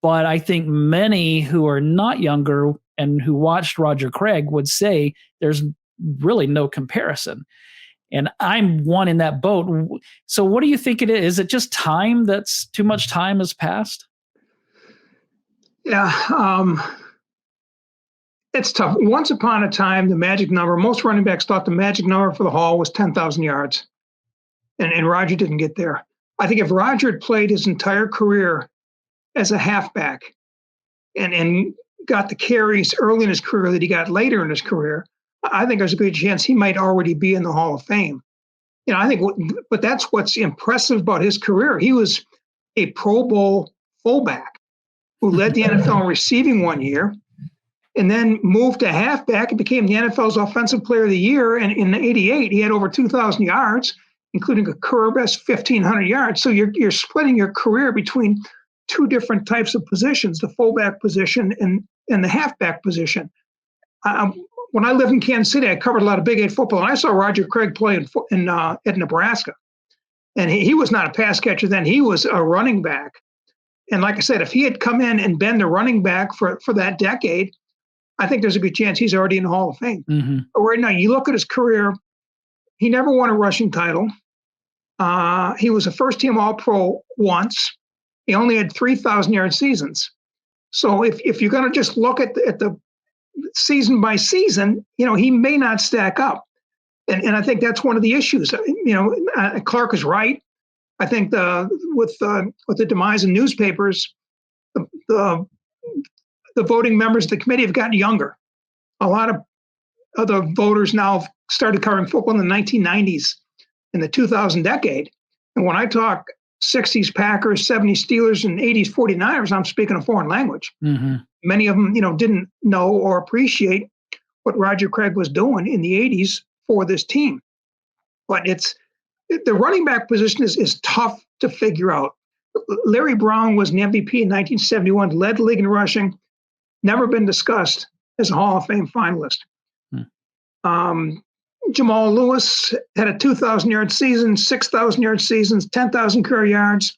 but I think many who are not younger and who watched Roger Craig would say there's really no comparison. And I'm one in that boat. So what do you think it is? Is it just time that's too much time has passed? Yeah, it's tough. Once upon a time, the magic number, most running backs thought the magic number for the Hall was 10,000 yards. And Roger didn't get there. I think if Roger had played his entire career as a halfback and got the carries early in his career that he got later in his career, I think there's a good chance he might already be in the Hall of Fame. You know, I think, but that's what's impressive about his career. He was a Pro Bowl fullback who led the NFL in receiving one year, and then moved to halfback and became the NFL's Offensive Player of the Year. And in '88, he had over 2,000 yards, including a career best 1,500 yards. So you're splitting your career between two different types of positions: the fullback position and the halfback position. When I lived in Kansas City, I covered a lot of Big 8 football, and I saw Roger Craig play at Nebraska. And he was not a pass catcher then; he was a running back. And like I said, if he had come in and been the running back for that decade, I think there's a good chance he's already in the Hall of Fame. Mm-hmm. But right now, you look at his career, he never won a rushing title. He was a first-team All-Pro once. He only had 3,000-yard seasons. So if you're going to just look at the season by season, you know, he may not stack up. And I think that's one of the issues. You know, Clark is right. I think with the demise of newspapers, the voting members of the committee have gotten younger. A lot of other voters now started covering football in the 1990s, in the 2000 decade. And when I talk 60s Packers, 70s Steelers, and 80s 49ers, I'm speaking a foreign language. Mm-hmm. Many of them, you know, didn't know or appreciate what Roger Craig was doing in the 80s for this team. But the running back position is tough to figure out. Larry Brown was an MVP in 1971, led the league in rushing, never been discussed as a Hall of Fame finalist. Jamal Lewis had a 2,000-yard season, 6,000-yard seasons, 10,000 career yards,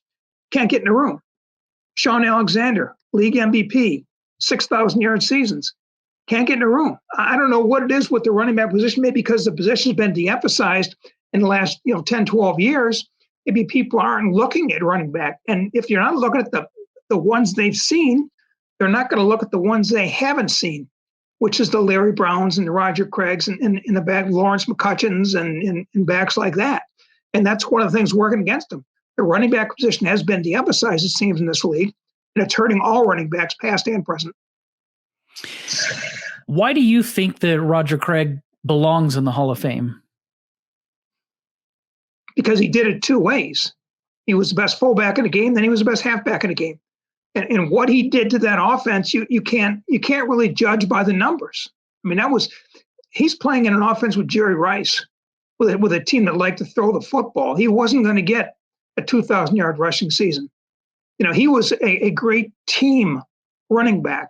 can't get in the room. Sean Alexander, league MVP, 6,000-yard seasons, can't get in the room. I don't know what it is with the running back position, maybe because the position's been de-emphasized in the last 10, 12 years. Maybe people aren't looking at running back. And if you're not looking at the ones they've seen, they're not going to look at the ones they haven't seen, which is the Larry Browns and the Roger Craigs and the back Lawrence McCutcheons and backs like that. And that's one of the things working against them. The running back position has been de-emphasized, it seems, in this league, and it's hurting all running backs, past and present. Why do you think that Roger Craig belongs in the Hall of Fame? Because he did it two ways. He was the best fullback in the game, then he was the best halfback in the game. And what he did to that offense, you can't really judge by the numbers. I mean, he's playing in an offense with Jerry Rice, with a team that liked to throw the football. He wasn't going to get a 2,000-yard rushing season. You know, he was a great team running back.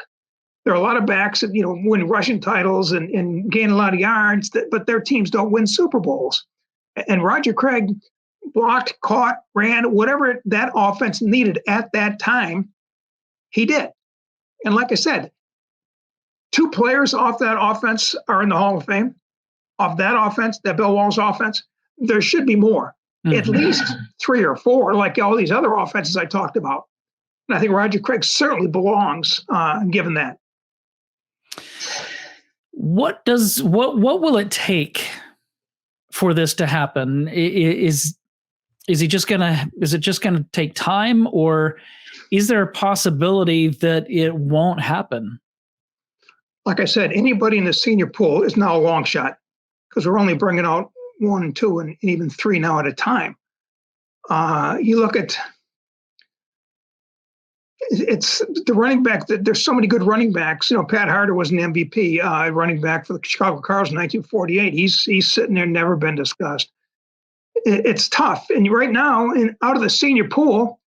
There are a lot of backs that, win rushing titles and gain a lot of yards, but their teams don't win Super Bowls. And Roger Craig blocked, caught, ran, whatever that offense needed at that time, he did. And like I said, two players off that offense are in the Hall of Fame. Off that offense, that Bill Walsh offense, there should be more. Mm-hmm. At least 3 or 4, like all these other offenses I talked about. And I think Roger Craig certainly belongs, given that. What will it take for this to happen? Is it just gonna take time, or is there a possibility that it won't happen? like I said, anybody in the senior pool is now a long shot because we're only bringing out 1, 2, and even 3 now at a time. You look at it's the running back. There's so many good running backs. Pat Harder was an MVP running back for the Chicago Cardinals in 1948. He's sitting there, never been discussed. It's tough. And right now, out of the senior pool,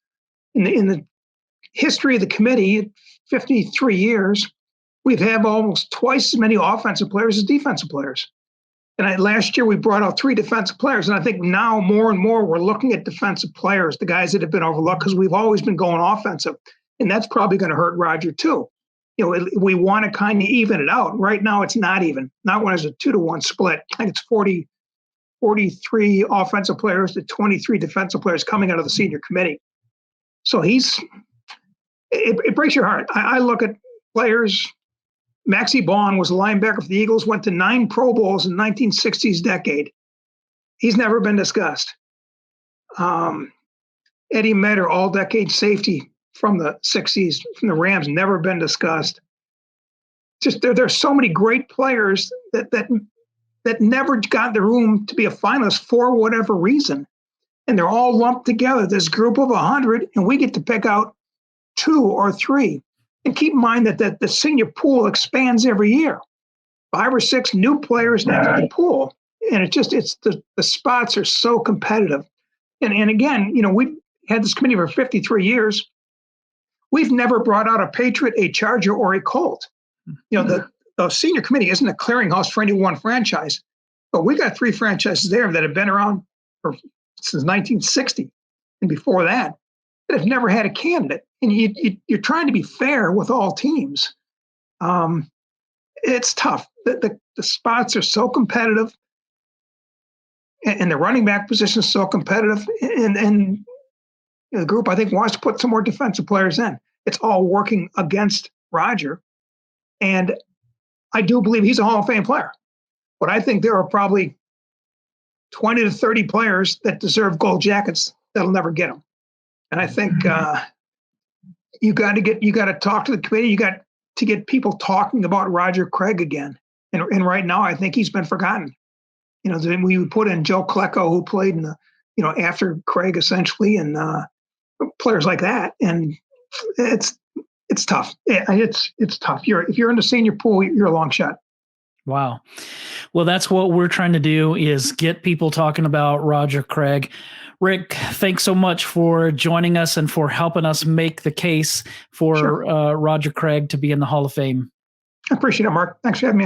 in the history of the committee, 53 years, we've had almost twice as many offensive players as defensive players. And last year we brought out 3 defensive players. And I think now more and more we're looking at defensive players, the guys that have been overlooked, because we've always been going offensive. And that's probably going to hurt Roger too. We want to kind of even it out. Right now it's not even. Not when it's a 2-to-1 split. I think it's 43 offensive players to 23 defensive players coming out of the senior committee. So it breaks your heart. I look at players. Maxie Baughan was a linebacker for the Eagles, went to 9 Pro Bowls in 1960s decade. He's never been discussed. Eddie Metter, all-decade safety from the 60s, from the Rams, never been discussed. Just there's so many great players that never got the room to be a finalist for whatever reason. And they're all lumped together, this group of 100, and we get to pick out 2 or 3. And keep in mind that the senior pool expands every year. 5 or 6 new players enter the pool. And the spots are so competitive. And again, we've had this committee for 53 years. We've never brought out a Patriot, a Charger, or a Colt. The senior committee isn't a clearinghouse for any one franchise. But we've got 3 franchises there that have been around since 1960 and before that have never had a candidate. And you're trying to be fair with all teams. It's tough. The spots are so competitive, and the running back position is so competitive. And the group, I think, wants to put some more defensive players in. It's all working against Roger. And I do believe he's a Hall of Fame player. But I think there are probably 20 to 30 players that deserve gold jackets that'll never get them. And I think you got to talk to the committee. You got to get people talking about Roger Craig again. And right now, I think he's been forgotten. We put in Joe Klecko, who played in the, after Craig essentially, and players like that. And it's tough. It's tough. If you're in the senior pool, you're a long shot. Wow. Well, that's what we're trying to do, is get people talking about Roger Craig. Rick, thanks so much for joining us and for helping us make the case for Roger Craig to be in the Hall of Fame. I appreciate it, Mark. Thanks for having me.